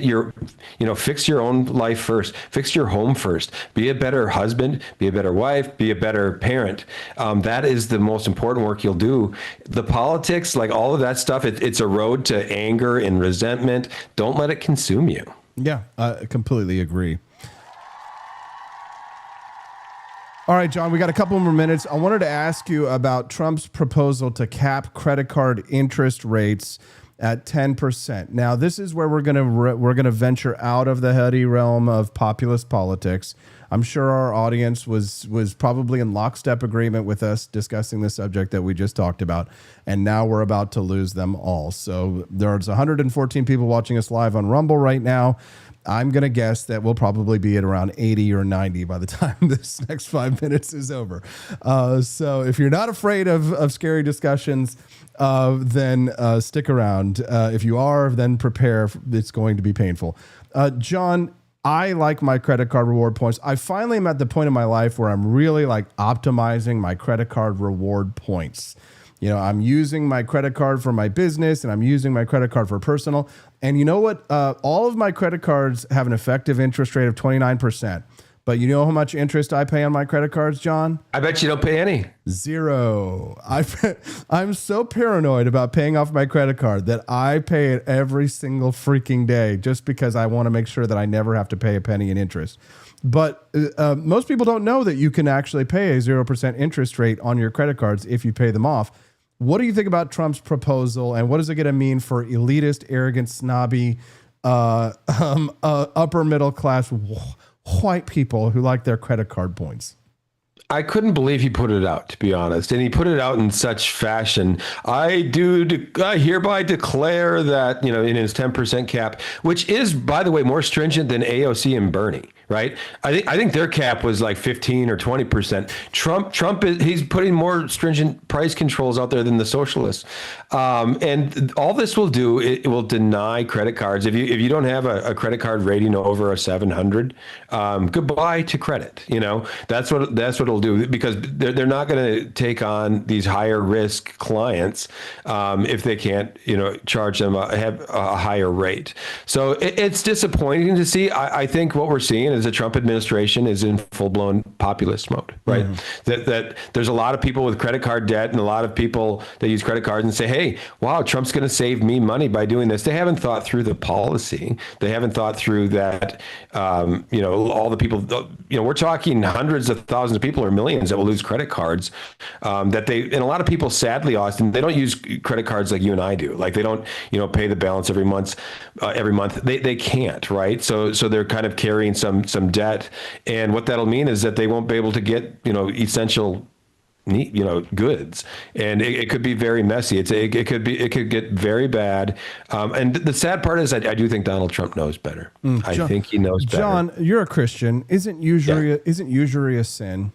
fix your own life first, fix your home first, be a better husband, be a better wife, be a better parent. That is the most important work you'll do. The politics, like all of that stuff, it's a road to anger and resentment. Don't let it consume you. Yeah, I completely agree. All right, John, we got a couple more minutes. I wanted to ask you about Trump's proposal to cap credit card interest rates at 10%. Now, this is where we're gonna venture out of the heady realm of populist politics. I'm sure our audience was probably in lockstep agreement with us discussing the subject that we just talked about, and now we're about to lose them all. So there's 114 people watching us live on Rumble right now. I'm going to guess that we'll probably be at around 80 or 90 by the time this next 5 minutes is over. So if you're not afraid of scary discussions, then stick around. If you are, then prepare. It's going to be painful. John, I like my credit card reward points. I finally am at the point in my life where I'm really like optimizing my credit card reward points. You know, I'm using my credit card for my business and I'm using my credit card for personal. And you know what? All of my credit cards have an effective interest rate of 29%. But you know how much interest I pay on my credit cards, John? I bet you don't pay any. 0. I'm so paranoid about paying off my credit card that I pay it every single freaking day just because I want to make sure that I never have to pay a penny in interest. But most people don't know that you can actually pay a 0% interest rate on your credit cards if you pay them off. What do you think about Trump's proposal, and what is it going to mean for elitist, arrogant, snobby, upper middle class white people who like their credit card points? I couldn't believe he put it out, to be honest. And he put it out in such fashion. I hereby declare that, in his 10% cap, which is, by the way, more stringent than AOC and Bernie, right? I think their cap was like 15 or 20%. Trump he's putting more stringent price controls out there than the socialists. And all this will do, it will deny credit cards. If you don't have a credit card rating over a 700, goodbye to credit. That's what it'll do, because they're not going to take on these higher risk clients if they can't charge them have a higher rate. So it's disappointing to see. I think what we're seeing is the Trump administration is in full-blown populist mode, right? Mm-hmm. That there's a lot of people with credit card debt and a lot of people that use credit cards and say, hey, wow, Trump's going to save me money by doing this. They haven't thought through the policy. They haven't thought through that, all the people, we're talking hundreds of thousands of people or millions that will lose credit cards and a lot of people, sadly, Austin, they don't use credit cards like you and I do. Like they don't, pay the balance every month. They can't, right? So they're kind of carrying some debt. And what that'll mean is that they won't be able to get, essential goods, and it could be very messy. It could get very bad. And the sad part is I do think Donald Trump knows better. I think he knows better. John, you're a Christian. Isn't usury a sin?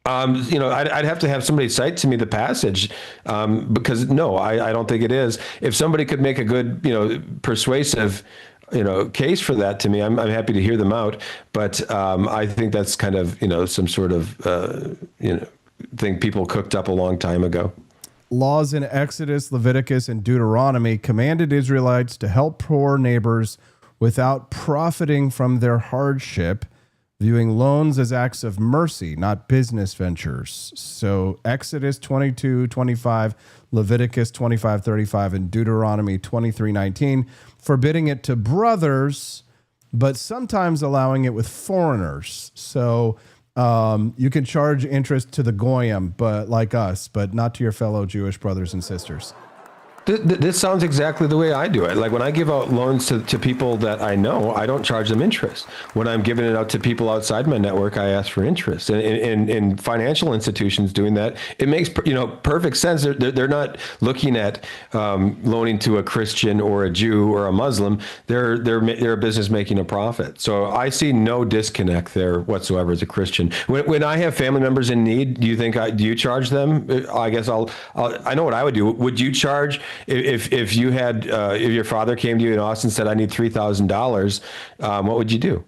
I'd have to have somebody cite to me the passage, because no, I don't think it is. If somebody could make a good, persuasive, case for that to me, I'm happy to hear them out. But I think that's kind of, some sort of, thing people cooked up a long time ago. Laws in Exodus, Leviticus, and Deuteronomy commanded Israelites to help poor neighbors without profiting from their hardship, viewing loans as acts of mercy, not business ventures. So Exodus 22:25, Leviticus 25:35, and Deuteronomy 23:19, forbidding it to brothers, but sometimes allowing it with foreigners. So you can charge interest to the goyim, but like us, but not to your fellow Jewish brothers and sisters. This sounds exactly the way I do it. Like when I give out loans to people that I know, I don't charge them interest. When I'm giving it out to people outside my network, I ask for interest. And in financial institutions doing that, it makes perfect sense. They're not looking at loaning to a Christian or a Jew or a Muslim. They're a business making a profit. So I see no disconnect there whatsoever as a Christian. When I have family members in need, do you charge them? I guess I know what I would do. Would you charge If you had, if your father came to you in Austin and said, I need $3,000, what would you do?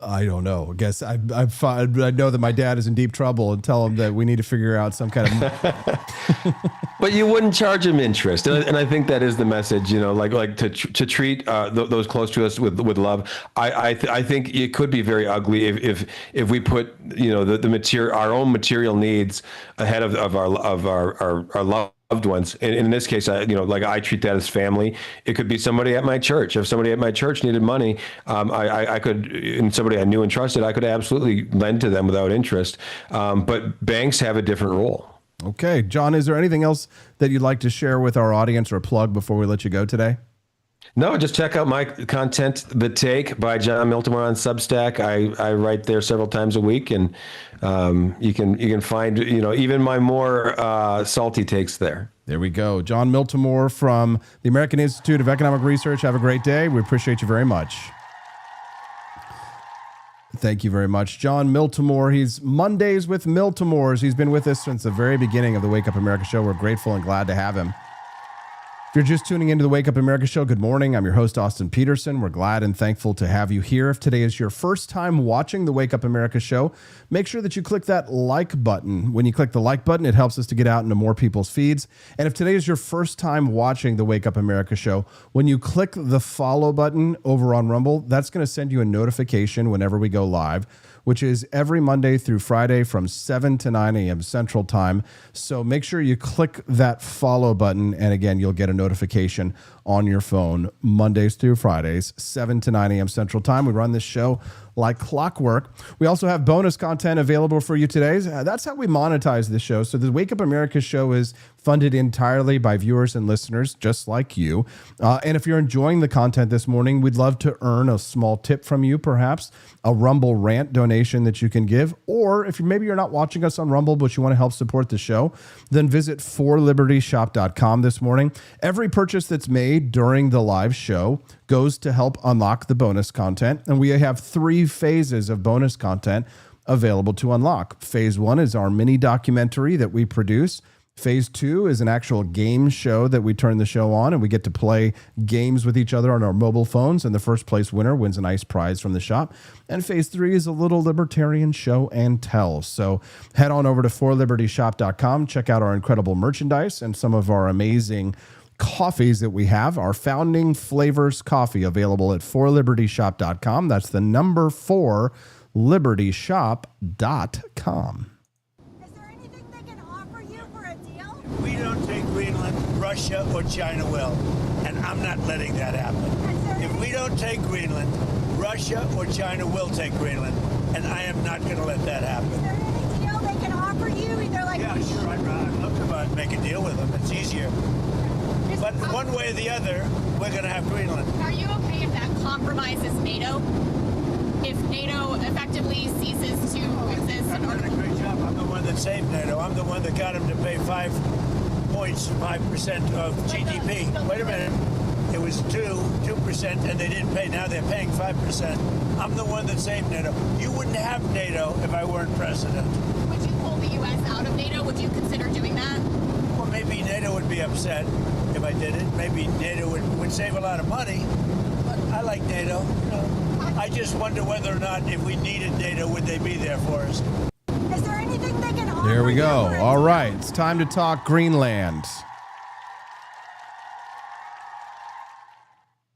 I don't know. I guess I know that my dad is in deep trouble and tell him that we need to figure out some kind of. But you wouldn't charge him interest, and I think that is the message. Like to treat those close to us with love. I think it could be very ugly if we put the material, our own material needs ahead of our loved ones. And in this case, I treat that as family. It could be somebody at my church. If somebody at my church needed money, I could, and somebody I knew and trusted, I could absolutely lend to them without interest. But banks have a different role. Okay, John, is there anything else that you'd like to share with our audience or plug before we let you go today? No, just check out my content, The Take by John Miltimore on Substack. I write there several times a week, and you can find even my more salty takes there. There we go. John Miltimore from the American Institute of Economic Research. Have a great day. We appreciate you very much. Thank you very much, John Miltimore. He's Mondays with Miltimores. He's been with us since the very beginning of the Wake Up America show. We're grateful and glad to have him. If you're just tuning into the Wake Up America show, good morning. I'm your host, Austin Peterson. We're glad and thankful to have you here. If today is your first time watching the Wake Up America show, make sure that you click that like button. When you click the like button, it helps us to get out into more people's feeds. And if today is your first time watching the Wake Up America show, when you click the follow button over on Rumble, that's going to send you a notification whenever we go live, which is every Monday through Friday from 7 to 9 a.m. Central Time. So make sure you click that follow button. And again, you'll get a notification on your phone Mondays through Fridays, 7 to 9 a.m. Central Time. We run this show like clockwork. We also have bonus content available for you today. That's how we monetize the show. So the Wake Up America show is funded entirely by viewers and listeners just like you. And if you're enjoying the content this morning, we'd love to earn a small tip from you, perhaps a Rumble rant donation that you can give. Or if maybe you're not watching us on Rumble, but you want to help support the show, then visit forlibertyshop.com this morning. Every purchase that's made during the live show goes to help unlock the bonus content. And we have 3 phases of bonus content available to unlock. Phase 1 is our mini documentary that we produce. Phase 2 is an actual game show that we turn the show on, and we get to play games with each other on our mobile phones, and the first place winner wins a nice prize from the shop. And Phase 3 is a little libertarian show and tell. So head on over to forlibertyshop.com, check out our incredible merchandise and some of our amazing coffees that we have. Our Founding Flavors coffee available at forlibertyshop.com. That's the number 4, libertyshop.com. We don't take Greenland, Russia or China will, and I'm not letting that happen. If we don't take Greenland, Russia or China will take Greenland, and I am not going to let that happen. Is there any deal they can offer you? Either like yeah, sure, I'd love to make a deal with them. It's easier. But one way or the other, we're going to have Greenland. Are you okay if that compromises NATO? If NATO effectively ceases to exist? I've done a great job. I'm the one that saved NATO. I'm the one that got them to pay 5% of GDP. Wait a minute. It was 2%, and they didn't pay. Now they're paying 5%. I'm the one that saved NATO. You wouldn't have NATO if I weren't president. Would you pull the U.S. out of NATO? Would you consider doing that? Well, maybe NATO would be upset if I did it. Maybe NATO would save a lot of money. But I like NATO. I just wonder whether or not if we needed NATO, would they be there for us? Is there anything they can offer? There we go. All right. It's time to talk Greenland.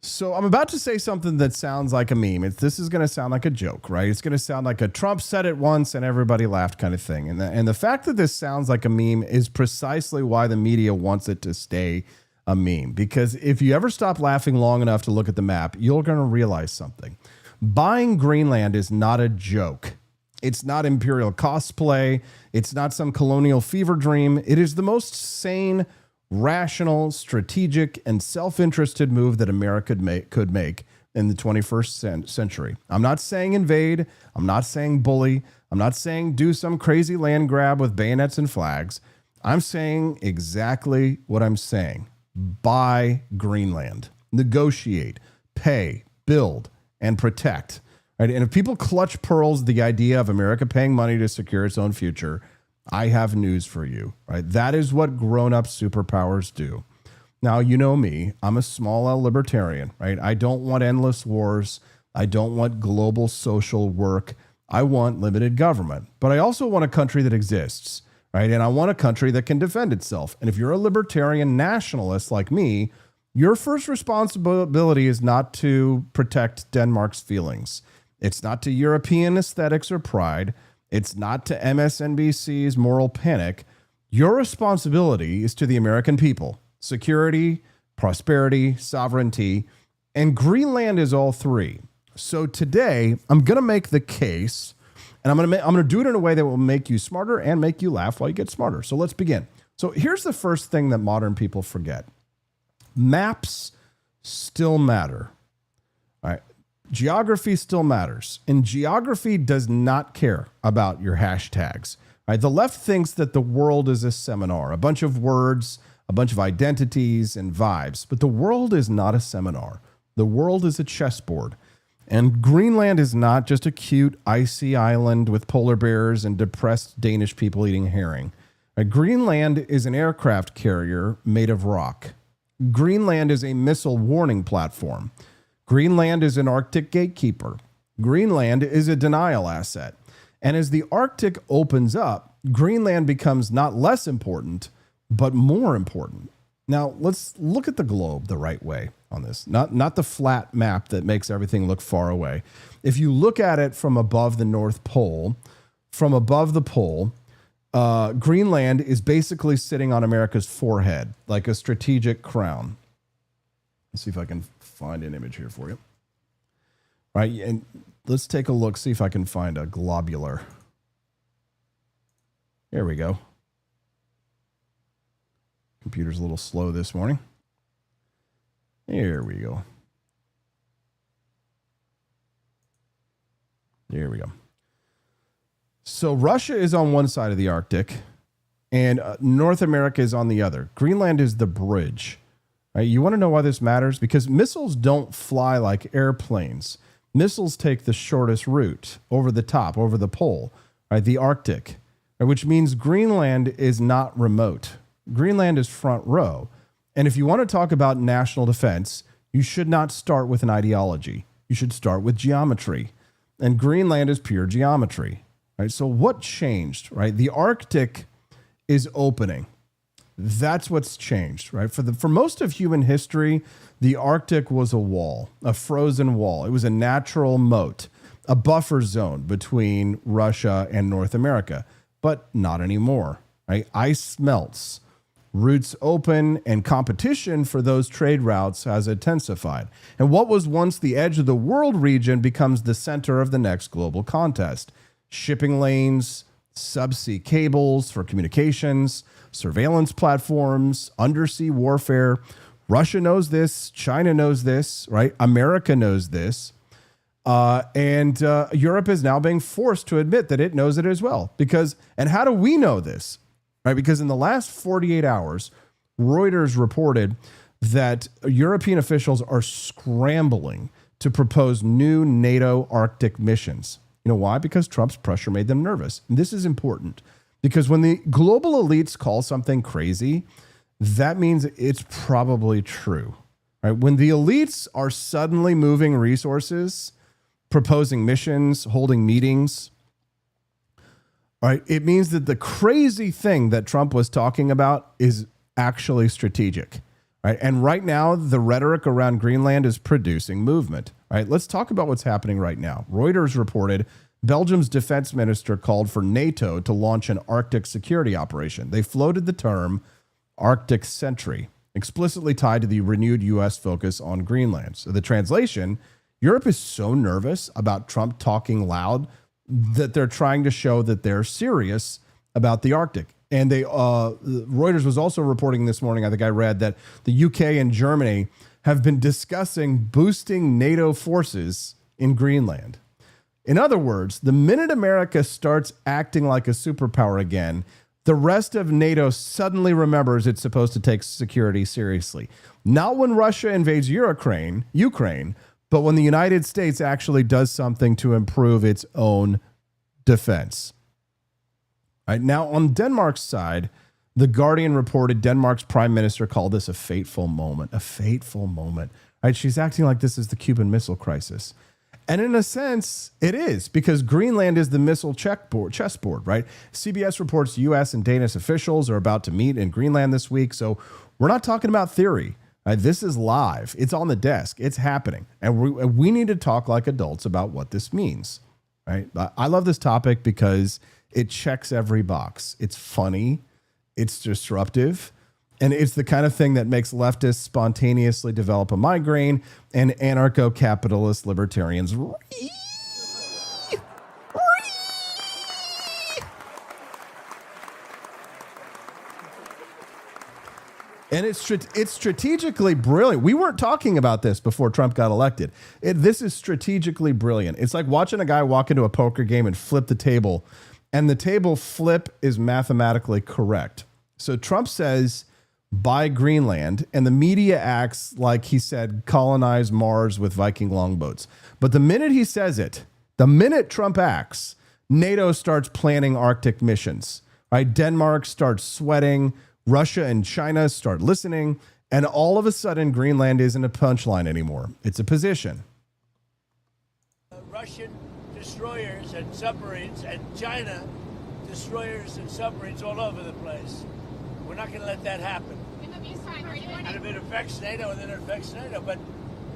So I'm about to say something that sounds like a meme. This is going to sound like a joke, right? It's going to sound like a Trump said it once and everybody laughed kind of thing. And the fact that this sounds like a meme is precisely why the media wants it to stay a meme. Because if you ever stop laughing long enough to look at the map, you're going to realize something. Buying Greenland is not a joke. It's not imperial cosplay. It's not some colonial fever dream. It is the most sane, rational, strategic, and self-interested move that America could make in the 21st century. I'm not saying invade. I'm not saying bully. I'm not saying do some crazy land grab with bayonets and flags. I'm saying exactly what I'm saying. Buy Greenland. Negotiate, pay, build, and protect. Right? And if people clutch pearls the idea of America paying money to secure its own future, I have news for you, right? That is what grown-up superpowers do. Now, you know me, I'm a small L libertarian, right? I don't want endless wars. I don't want global social work. I want limited government, but I also want a country that exists, right? And I want a country that can defend itself. And if you're a libertarian nationalist like me, your first responsibility is not to protect Denmark's feelings. It's not to European aesthetics or pride. It's not to MSNBC's moral panic. Your responsibility is to the American people. Security, prosperity, sovereignty, and Greenland is all three. So today, I'm going to make the case, and I'm going to do it in a way that will make you smarter and make you laugh while you get smarter. So let's begin. So here's the first thing that modern people forget. Maps still matter. All right. Geography still matters, and geography does not care about your hashtags. All right. The left thinks that the world is a seminar, a bunch of words, a bunch of identities and vibes, but the world is not a seminar. The world is a chessboard. And Greenland is not just a cute, icy island with polar bears and depressed Danish people eating herring. Greenland is an aircraft carrier made of rock. Greenland is a missile warning platform. Greenland is an Arctic gatekeeper. Greenland is a denial asset. And as the Arctic opens up, Greenland becomes not less important, but more important. Now, let's look at the globe the right way on this, not the flat map that makes everything look far away. If you look at it from above the North Pole, from above the pole, Greenland is basically sitting on America's forehead, like a strategic crown. Let's see if I can find an image here for you. All right, and let's take a look, see if I can find a globular. There we go. Computer's a little slow this morning. There we go. There we go. So Russia is on one side of the Arctic, and North America is on the other. Greenland is the bridge. Right? You want to know why this matters? Because missiles don't fly like airplanes. Missiles take the shortest route over the top, over the pole, right? The Arctic, right? Which means Greenland is not remote. Greenland is front row. And if you want to talk about national defense, you should not start with an ideology. You should start with geometry. And Greenland is pure geometry. Right? So what changed, right? The Arctic is opening. That's what's changed, right? For most of human history, the Arctic was a wall, a frozen wall. It was a natural moat, a buffer zone between Russia and North America, but not anymore, right? Ice melts, routes open, and competition for those trade routes has intensified. And what was once the edge of the world region becomes the center of the next global contest. Shipping lanes, subsea cables for communications, surveillance platforms, undersea warfare. Russia knows this. China knows this, right? America knows this. And Europe is now being forced to admit that it knows it as well. And how do we know this? Right? Because in the last 48 hours, Reuters reported that European officials are scrambling to propose new NATO Arctic missions. You know why? Because Trump's pressure made them nervous. And this is important because when the global elites call something crazy, that means it's probably true. Right? When the elites are suddenly moving resources, proposing missions, holding meetings, all right, it means that the crazy thing that Trump was talking about is actually strategic. Right? And right now, the rhetoric around Greenland is producing movement. Right? Let's talk about what's happening right now. Reuters reported Belgium's defense minister called for NATO to launch an Arctic security operation. They floated the term Arctic Sentry, explicitly tied to the renewed U.S. focus on Greenland. So the translation, Europe is so nervous about Trump talking loud that they're trying to show that they're serious about the Arctic. And Reuters was also reporting this morning, I think I read, that the UK and Germany have been discussing boosting NATO forces in Greenland. In other words, the minute America starts acting like a superpower again, the rest of NATO suddenly remembers it's supposed to take security seriously. Not when Russia invades Ukraine, but when the United States actually does something to improve its own defense. Right now, on Denmark's side, The Guardian reported Denmark's prime minister called this a fateful moment. A fateful moment. Right? She's acting like this is the Cuban Missile Crisis. And in a sense, it is, because Greenland is the missile chessboard, right? CBS reports U.S. and Danish officials are about to meet in Greenland this week. So we're not talking about theory. This is live. It's on the desk. It's happening. And we need to talk like adults about what this means, right? I love this topic because it checks every box. It's funny. It's disruptive. And it's the kind of thing that makes leftists spontaneously develop a migraine and anarcho-capitalist libertarians. And it's strategically brilliant. We weren't talking about this before Trump got elected. This is strategically brilliant. It's like watching a guy walk into a poker game and flip the table, and the table flip is mathematically correct. So Trump says, buy Greenland, and the media acts like he said colonize Mars with Viking longboats. But the minute he says it, the minute Trump acts, NATO starts planning Arctic missions. Right? Denmark starts sweating, Russia and China start listening, and all of a sudden Greenland isn't a punchline anymore. It's a position. Russian destroyers and submarines, and China destroyers and submarines all over the place. We're not going to let that happen. And if it affects NATO, then it affects NATO. But,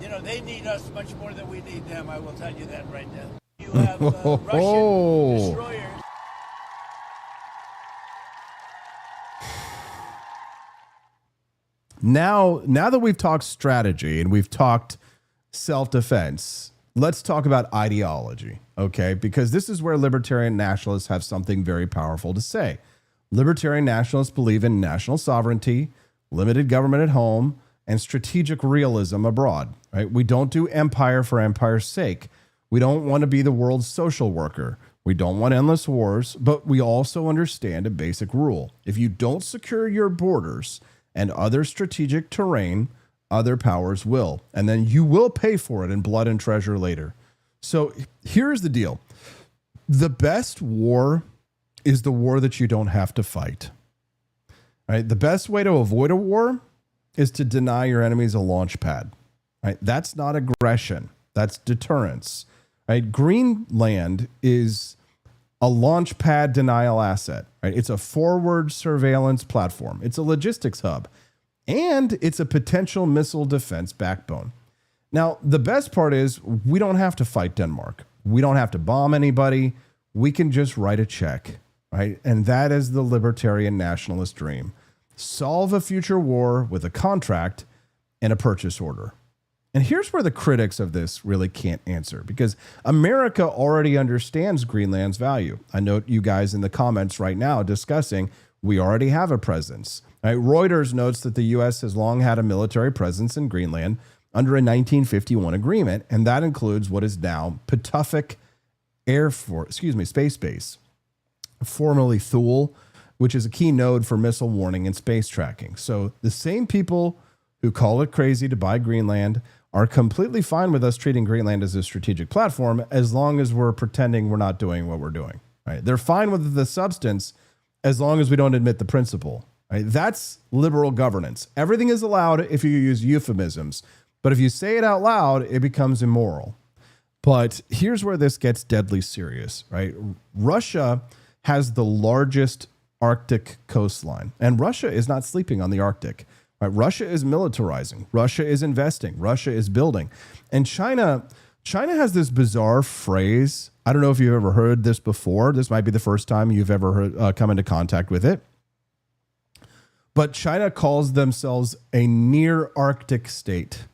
you know, they need us much more than we need them. I will tell you that right now. You have Russian destroyers. Now that we've talked strategy and we've talked self-defense, let's talk about ideology, okay? Because this is where libertarian nationalists have something very powerful to say. Libertarian nationalists believe in national sovereignty, limited government at home, and strategic realism abroad, right? We don't do empire for empire's sake. We don't want to be the world's social worker. We don't want endless wars, but we also understand a basic rule. If you don't secure your borders and other strategic terrain, other powers will. And then you will pay for it in blood and treasure later. So here's the deal. The best war is the war that you don't have to fight. Right? The best way to avoid a war is to deny your enemies a launch pad. Right? That's not aggression. That's deterrence. Right? Greenland is a launch pad denial asset. Right? It's a forward surveillance platform. It's a logistics hub. And it's a potential missile defense backbone. Now, the best part is we don't have to fight Denmark. We don't have to bomb anybody. We can just write a check. Right? And that is the libertarian nationalist dream. Solve a future war with a contract and a purchase order. And here's where the critics of this really can't answer, because America already understands Greenland's value. I note you guys in the comments right now discussing we already have a presence. Right? Reuters notes that the U.S. has long had a military presence in Greenland under a 1951 agreement, and that includes what is now Patuxent Space Base, formerly Thule, which is a key node for missile warning and space tracking. So the same people who call it crazy to buy Greenland are completely fine with us treating Greenland as a strategic platform as long as we're pretending we're not doing what we're doing. Right? They're fine with the substance as long as we don't admit the principle. Right? That's liberal governance. Everything is allowed if you use euphemisms, but if you say it out loud, it becomes immoral. But here's where this gets deadly serious. Right? Russia has the largest Arctic coastline, and Russia is not sleeping on the Arctic. Right? Russia is militarizing. Russia is investing. Russia is building. And China has this bizarre phrase. I don't know if you've ever heard this before. This might be the first time you've ever heard, come into contact with it. But China calls themselves a near Arctic state.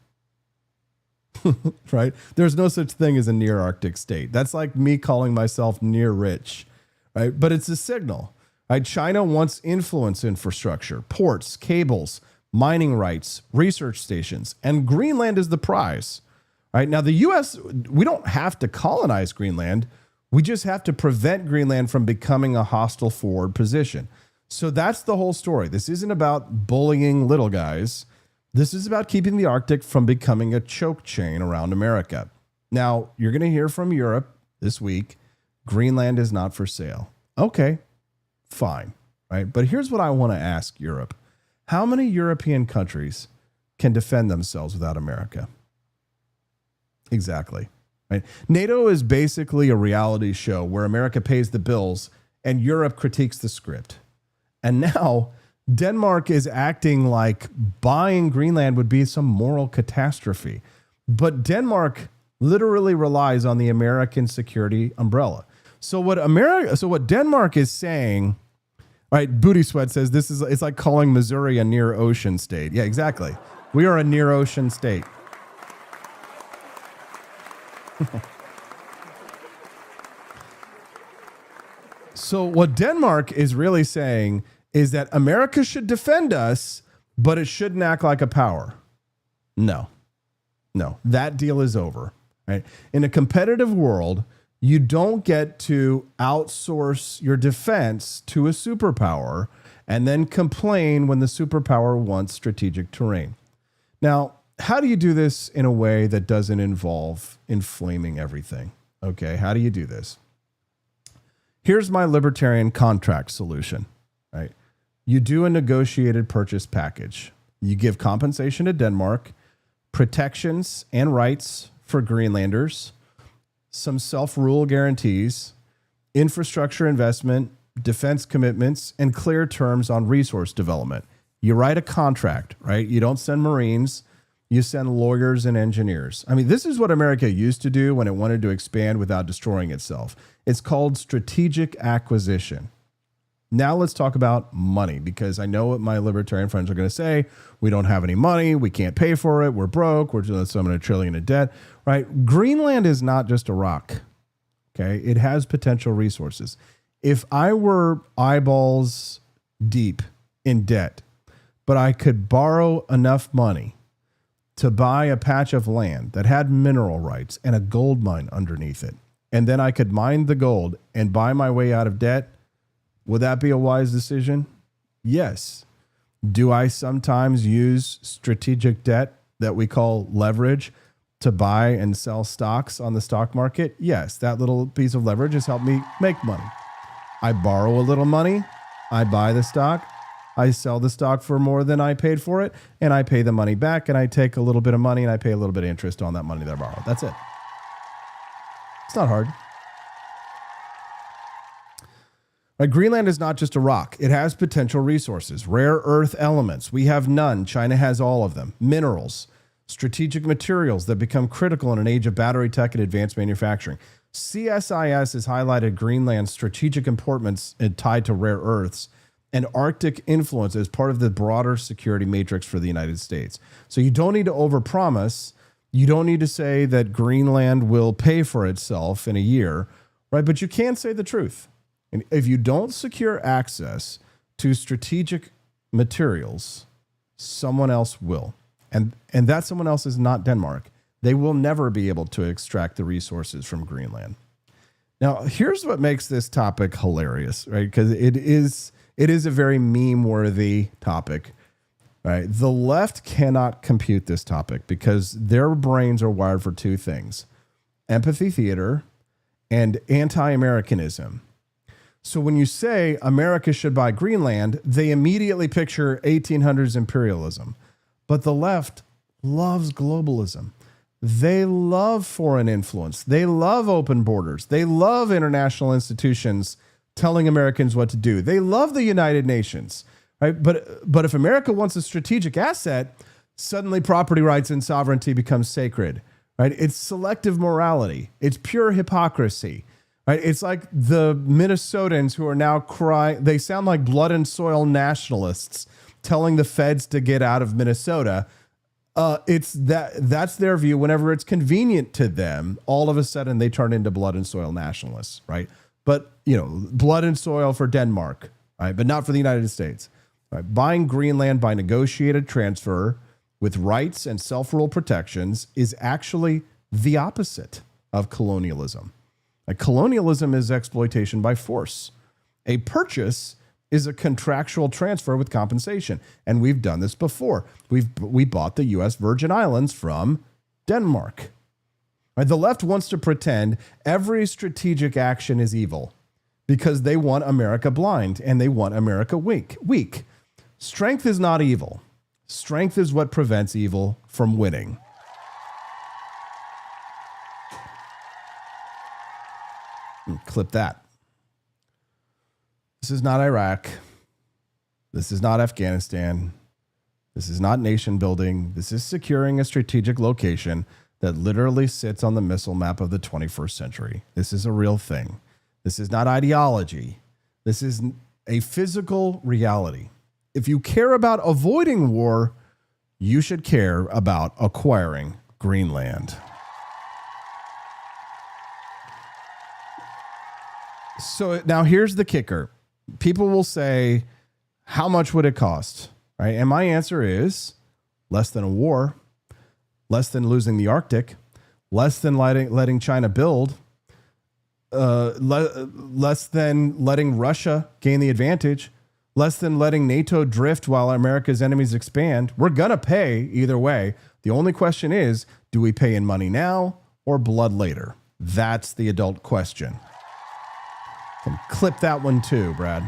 Right? There's no such thing as a near Arctic state. That's like me calling myself near rich. Right? But it's a signal. Right? China wants influence infrastructure, ports, cables, mining rights, research stations, and Greenland is the prize. Right? Now, the U.S., we don't have to colonize Greenland. We just have to prevent Greenland from becoming a hostile forward position. So that's the whole story. This isn't about bullying little guys. This is about keeping the Arctic from becoming a choke chain around America. Now, you're going to hear from Europe this week, Greenland is not for sale. Okay, fine, right? But here's what I want to ask Europe. How many European countries can defend themselves without America? Exactly, right? NATO is basically a reality show where America pays the bills and Europe critiques the script. And now Denmark is acting like buying Greenland would be some moral catastrophe. But Denmark literally relies on the American security umbrella. So what Denmark is saying, right? Booty Sweat says it's like calling Missouri a near ocean state. Yeah, exactly. We are a near ocean state. So what Denmark is really saying is that America should defend us, but it shouldn't act like a power. No, that deal is over. Right? In a competitive world, you don't get to outsource your defense to a superpower and then complain when the superpower wants strategic terrain. Now, how do you do this in a way that doesn't involve inflaming everything? Okay, how do you do this? Here's my libertarian contract solution, right? You do a negotiated purchase package. You give compensation to Denmark, protections and rights for Greenlanders, some self-rule guarantees, infrastructure investment, defense commitments, and clear terms on resource development. You write a contract, right? You don't send Marines, you send lawyers and engineers. I mean, this is what America used to do when it wanted to expand without destroying itself. It's called strategic acquisition. Now let's talk about money, because I know what my libertarian friends are going to say. We don't have any money. We can't pay for it. We're broke. We're just $1 trillion in debt, right? Greenland is not just a rock. Okay. It has potential resources. If I were eyeballs deep in debt, but I could borrow enough money to buy a patch of land that had mineral rights and a gold mine underneath it, and then I could mine the gold and buy my way out of debt, would that be a wise decision? Yes. Do I sometimes use strategic debt that we call leverage to buy and sell stocks on the stock market? Yes. That little piece of leverage has helped me make money. I borrow a little money. I buy the stock. I sell the stock for more than I paid for it, and I pay the money back, and I take a little bit of money and I pay a little bit of interest on that money that I borrowed. That's it. It's not hard. Greenland is not just a rock. It has potential resources, rare earth elements. We have none. China has all of them. Minerals, strategic materials that become critical in an age of battery tech and advanced manufacturing. CSIS has highlighted Greenland's strategic importance tied to rare earths and Arctic influence as part of the broader security matrix for the United States. So you don't need to overpromise. You don't need to say that Greenland will pay for itself in a year, right? But you can say the truth. And if you don't secure access to strategic materials, someone else will. And that someone else is not Denmark. They will never be able to extract the resources from Greenland. Now, here's what makes this topic hilarious, right? Because it is a very meme-worthy topic, right? The left cannot compute this topic because their brains are wired for two things: empathy theater and anti-Americanism. So when you say America should buy Greenland, they immediately picture 1800s imperialism. But the left loves globalism. They love foreign influence. They love open borders. They love international institutions telling Americans what to do. They love the United Nations, right? But if America wants a strategic asset, suddenly property rights and sovereignty become sacred, right? It's selective morality. It's pure hypocrisy. Right? It's like the Minnesotans who are now crying. They sound like blood and soil nationalists telling the feds to get out of Minnesota. That's their view. Whenever it's convenient to them, all of a sudden they turn into blood and soil nationalists, right? But, blood and soil for Denmark, right? But not for the United States. Right? Buying Greenland by negotiated transfer with rights and self-rule protections is actually the opposite of colonialism. Colonialism is exploitation by force. A purchase is a contractual transfer with compensation. And we've done this before. We bought the U.S. Virgin Islands from Denmark. Right? The left wants to pretend every strategic action is evil. because they want America blind and they want America weak. Strength is not evil. Strength is what prevents evil from winning. Clip that. This is not Iraq. This is not Afghanistan. This is not nation building. This is securing a strategic location that literally sits on the missile map of the 21st century. This is a real thing. This is not ideology. This is a physical reality. If you care about avoiding war, you should care about acquiring Greenland. So now here's the kicker. People will say, how much would it cost? Right? And my answer is less than a war, less than losing the Arctic, less than letting China build, less than letting Russia gain the advantage, less than letting NATO drift while America's enemies expand. We're going to pay either way. The only question is, do we pay in money now or blood later? That's the adult question. Can clip that one too, Brad.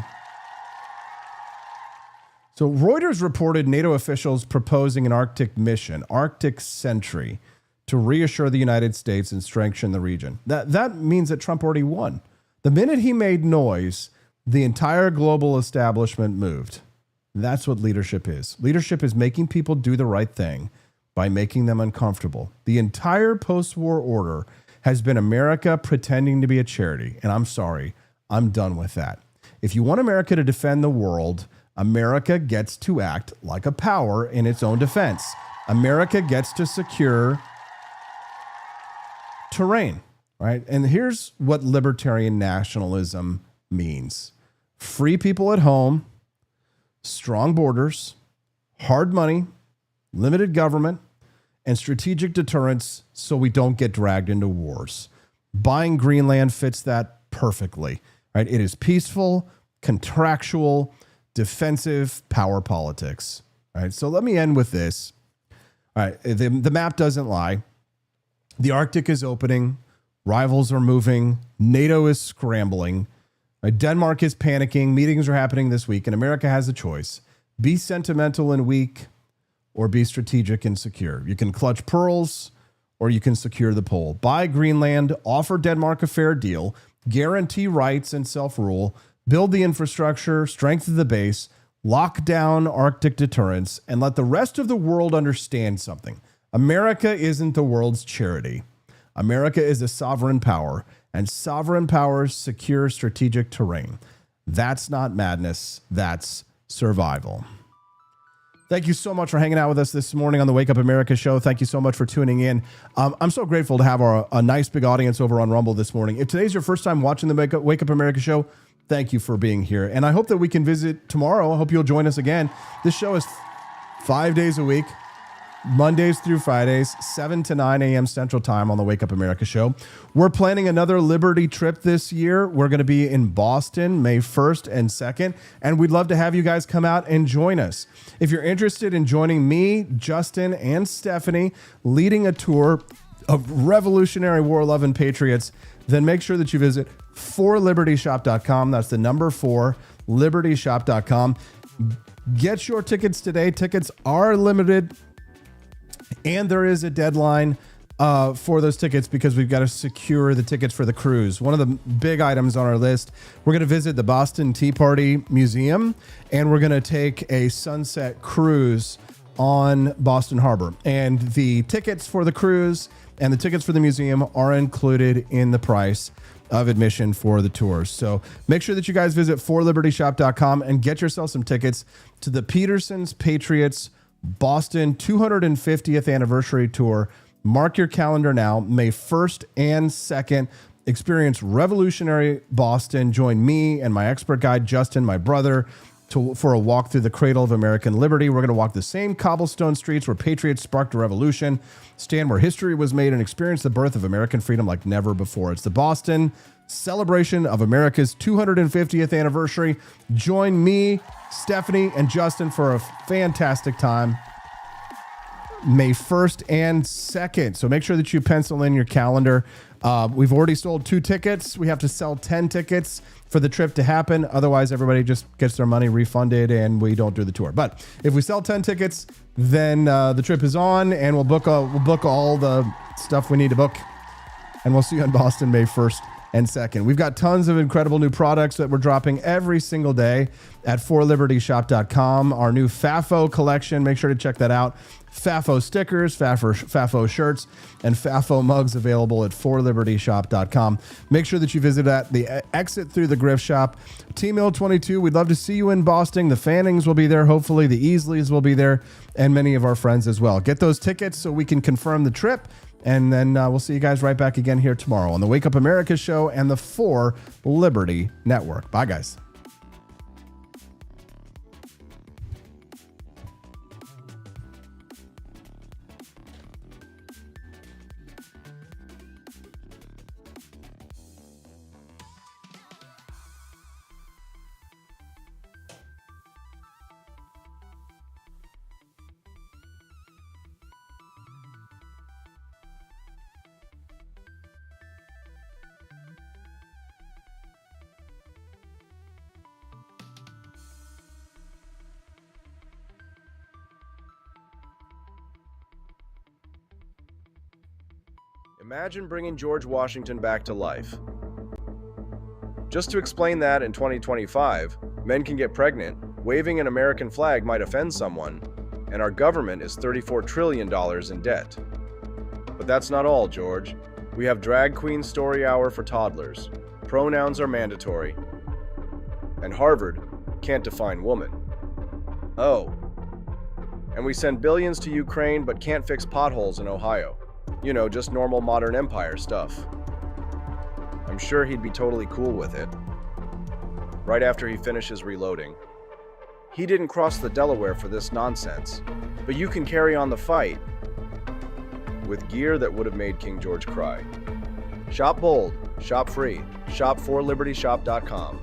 So Reuters reported NATO officials proposing an Arctic mission, Arctic Sentry, to reassure the United States and strengthen the region. That means that Trump already won. The minute he made noise, the entire global establishment moved. That's what leadership is. Leadership is making people do the right thing by making them uncomfortable. The entire post-war order has been America pretending to be a charity. And I'm sorry, I'm done with that. If you want America to defend the world, America gets to act like a power in its own defense. America gets to secure terrain, right? And here's what libertarian nationalism means. Free people at home, strong borders, hard money, limited government, and strategic deterrence so we don't get dragged into wars. Buying Greenland fits that perfectly, right? It is peaceful, contractual, defensive power politics. All right. So let me end with this. All right. The map doesn't lie. The Arctic is opening. Rivals are moving. NATO is scrambling. Right? Denmark is panicking. Meetings are happening this week, and America has a choice. Be sentimental and weak, or be strategic and secure. You can clutch pearls, or you can secure the pole. Buy Greenland, offer Denmark a fair deal, guarantee rights and self-rule, build the infrastructure, strengthen the base, lock down Arctic deterrence, and let the rest of the world understand something. America isn't the world's charity. America is a sovereign power, and sovereign powers secure strategic terrain. That's not madness. That's survival. Thank you so much for hanging out with us this morning on the Wake Up America show. Thank you so much for tuning in. I'm so grateful to have a nice big audience over on Rumble this morning. If today's your first time watching the Wake Up America show, thank you for being here. And I hope that we can visit tomorrow. I hope you'll join us again. This show is 5 days a week, Mondays through Fridays, 7 to 9 a.m. Central Time on the Wake Up America show. We're planning another Liberty trip this year. We're going to be in Boston, May 1st and 2nd. And we'd love to have you guys come out and join us. If you're interested in joining me, Justin, and Stephanie leading a tour of revolutionary war-loving patriots, then make sure that you visit forlibertyshop.com. That's the number 4, libertyshop.com. Get your tickets today. Tickets are limited, and there is a deadline for those tickets because we've got to secure the tickets for the cruise. One of the big items on our list, we're going to visit the Boston Tea Party Museum, and we're going to take a sunset cruise on Boston Harbor. And the tickets for the cruise and the tickets for the museum are included in the price of admission for the tours. So make sure that you guys visit forlibertyshop.com and get yourself some tickets to the Peterson's Patriots Boston 250th anniversary tour. Mark your calendar now, May 1st and 2nd. Experience revolutionary Boston. Join me and my expert guide, Justin, my brother, for a walk through the cradle of American liberty. We're going to walk the same cobblestone streets where patriots sparked a revolution, stand where history was made, and experience the birth of American freedom like never before. It's the Boston celebration of America's 250th anniversary. Join me, Stephanie, and Justin for a fantastic time, May 1st and 2nd. So make sure that you pencil in your calendar. We've already sold 2 tickets. We have to sell 10 tickets for the trip to happen. Otherwise, everybody just gets their money refunded and we don't do the tour. But if we sell 10 tickets, then the trip is on, and we'll book all the stuff we need to book. And we'll see you in Boston May 1st and 2nd. We've got tons of incredible new products that we're dropping every single day at forlibertyshop.com. Our new FAFO collection, make sure to check that out. FAFO stickers, FAFO shirts, and FAFO mugs available at forlibertyshop.com. Make sure that you visit at the exit through the Griff Shop. T-Mill 22, we'd love to see you in Boston. The Fannings will be there. Hopefully the Easleys will be there, and many of our friends as well. Get those tickets so we can confirm the trip. And then we'll see you guys right back again here tomorrow on the Wake Up America show and the For Liberty Network. Bye, guys. Imagine bringing George Washington back to life. Just to explain that in 2025, men can get pregnant, waving an American flag might offend someone, and our government is $34 trillion in debt. But that's not all, George. We have drag queen story hour for toddlers. Pronouns are mandatory. And Harvard can't define woman. Oh. And we send billions to Ukraine but can't fix potholes in Ohio. You know, just normal modern empire stuff. I'm sure he'd be totally cool with it. Right after he finishes reloading. He didn't cross the Delaware for this nonsense, but you can carry on the fight with gear that would have made King George cry. Shop bold, shop free, shop forlibertyshop.com.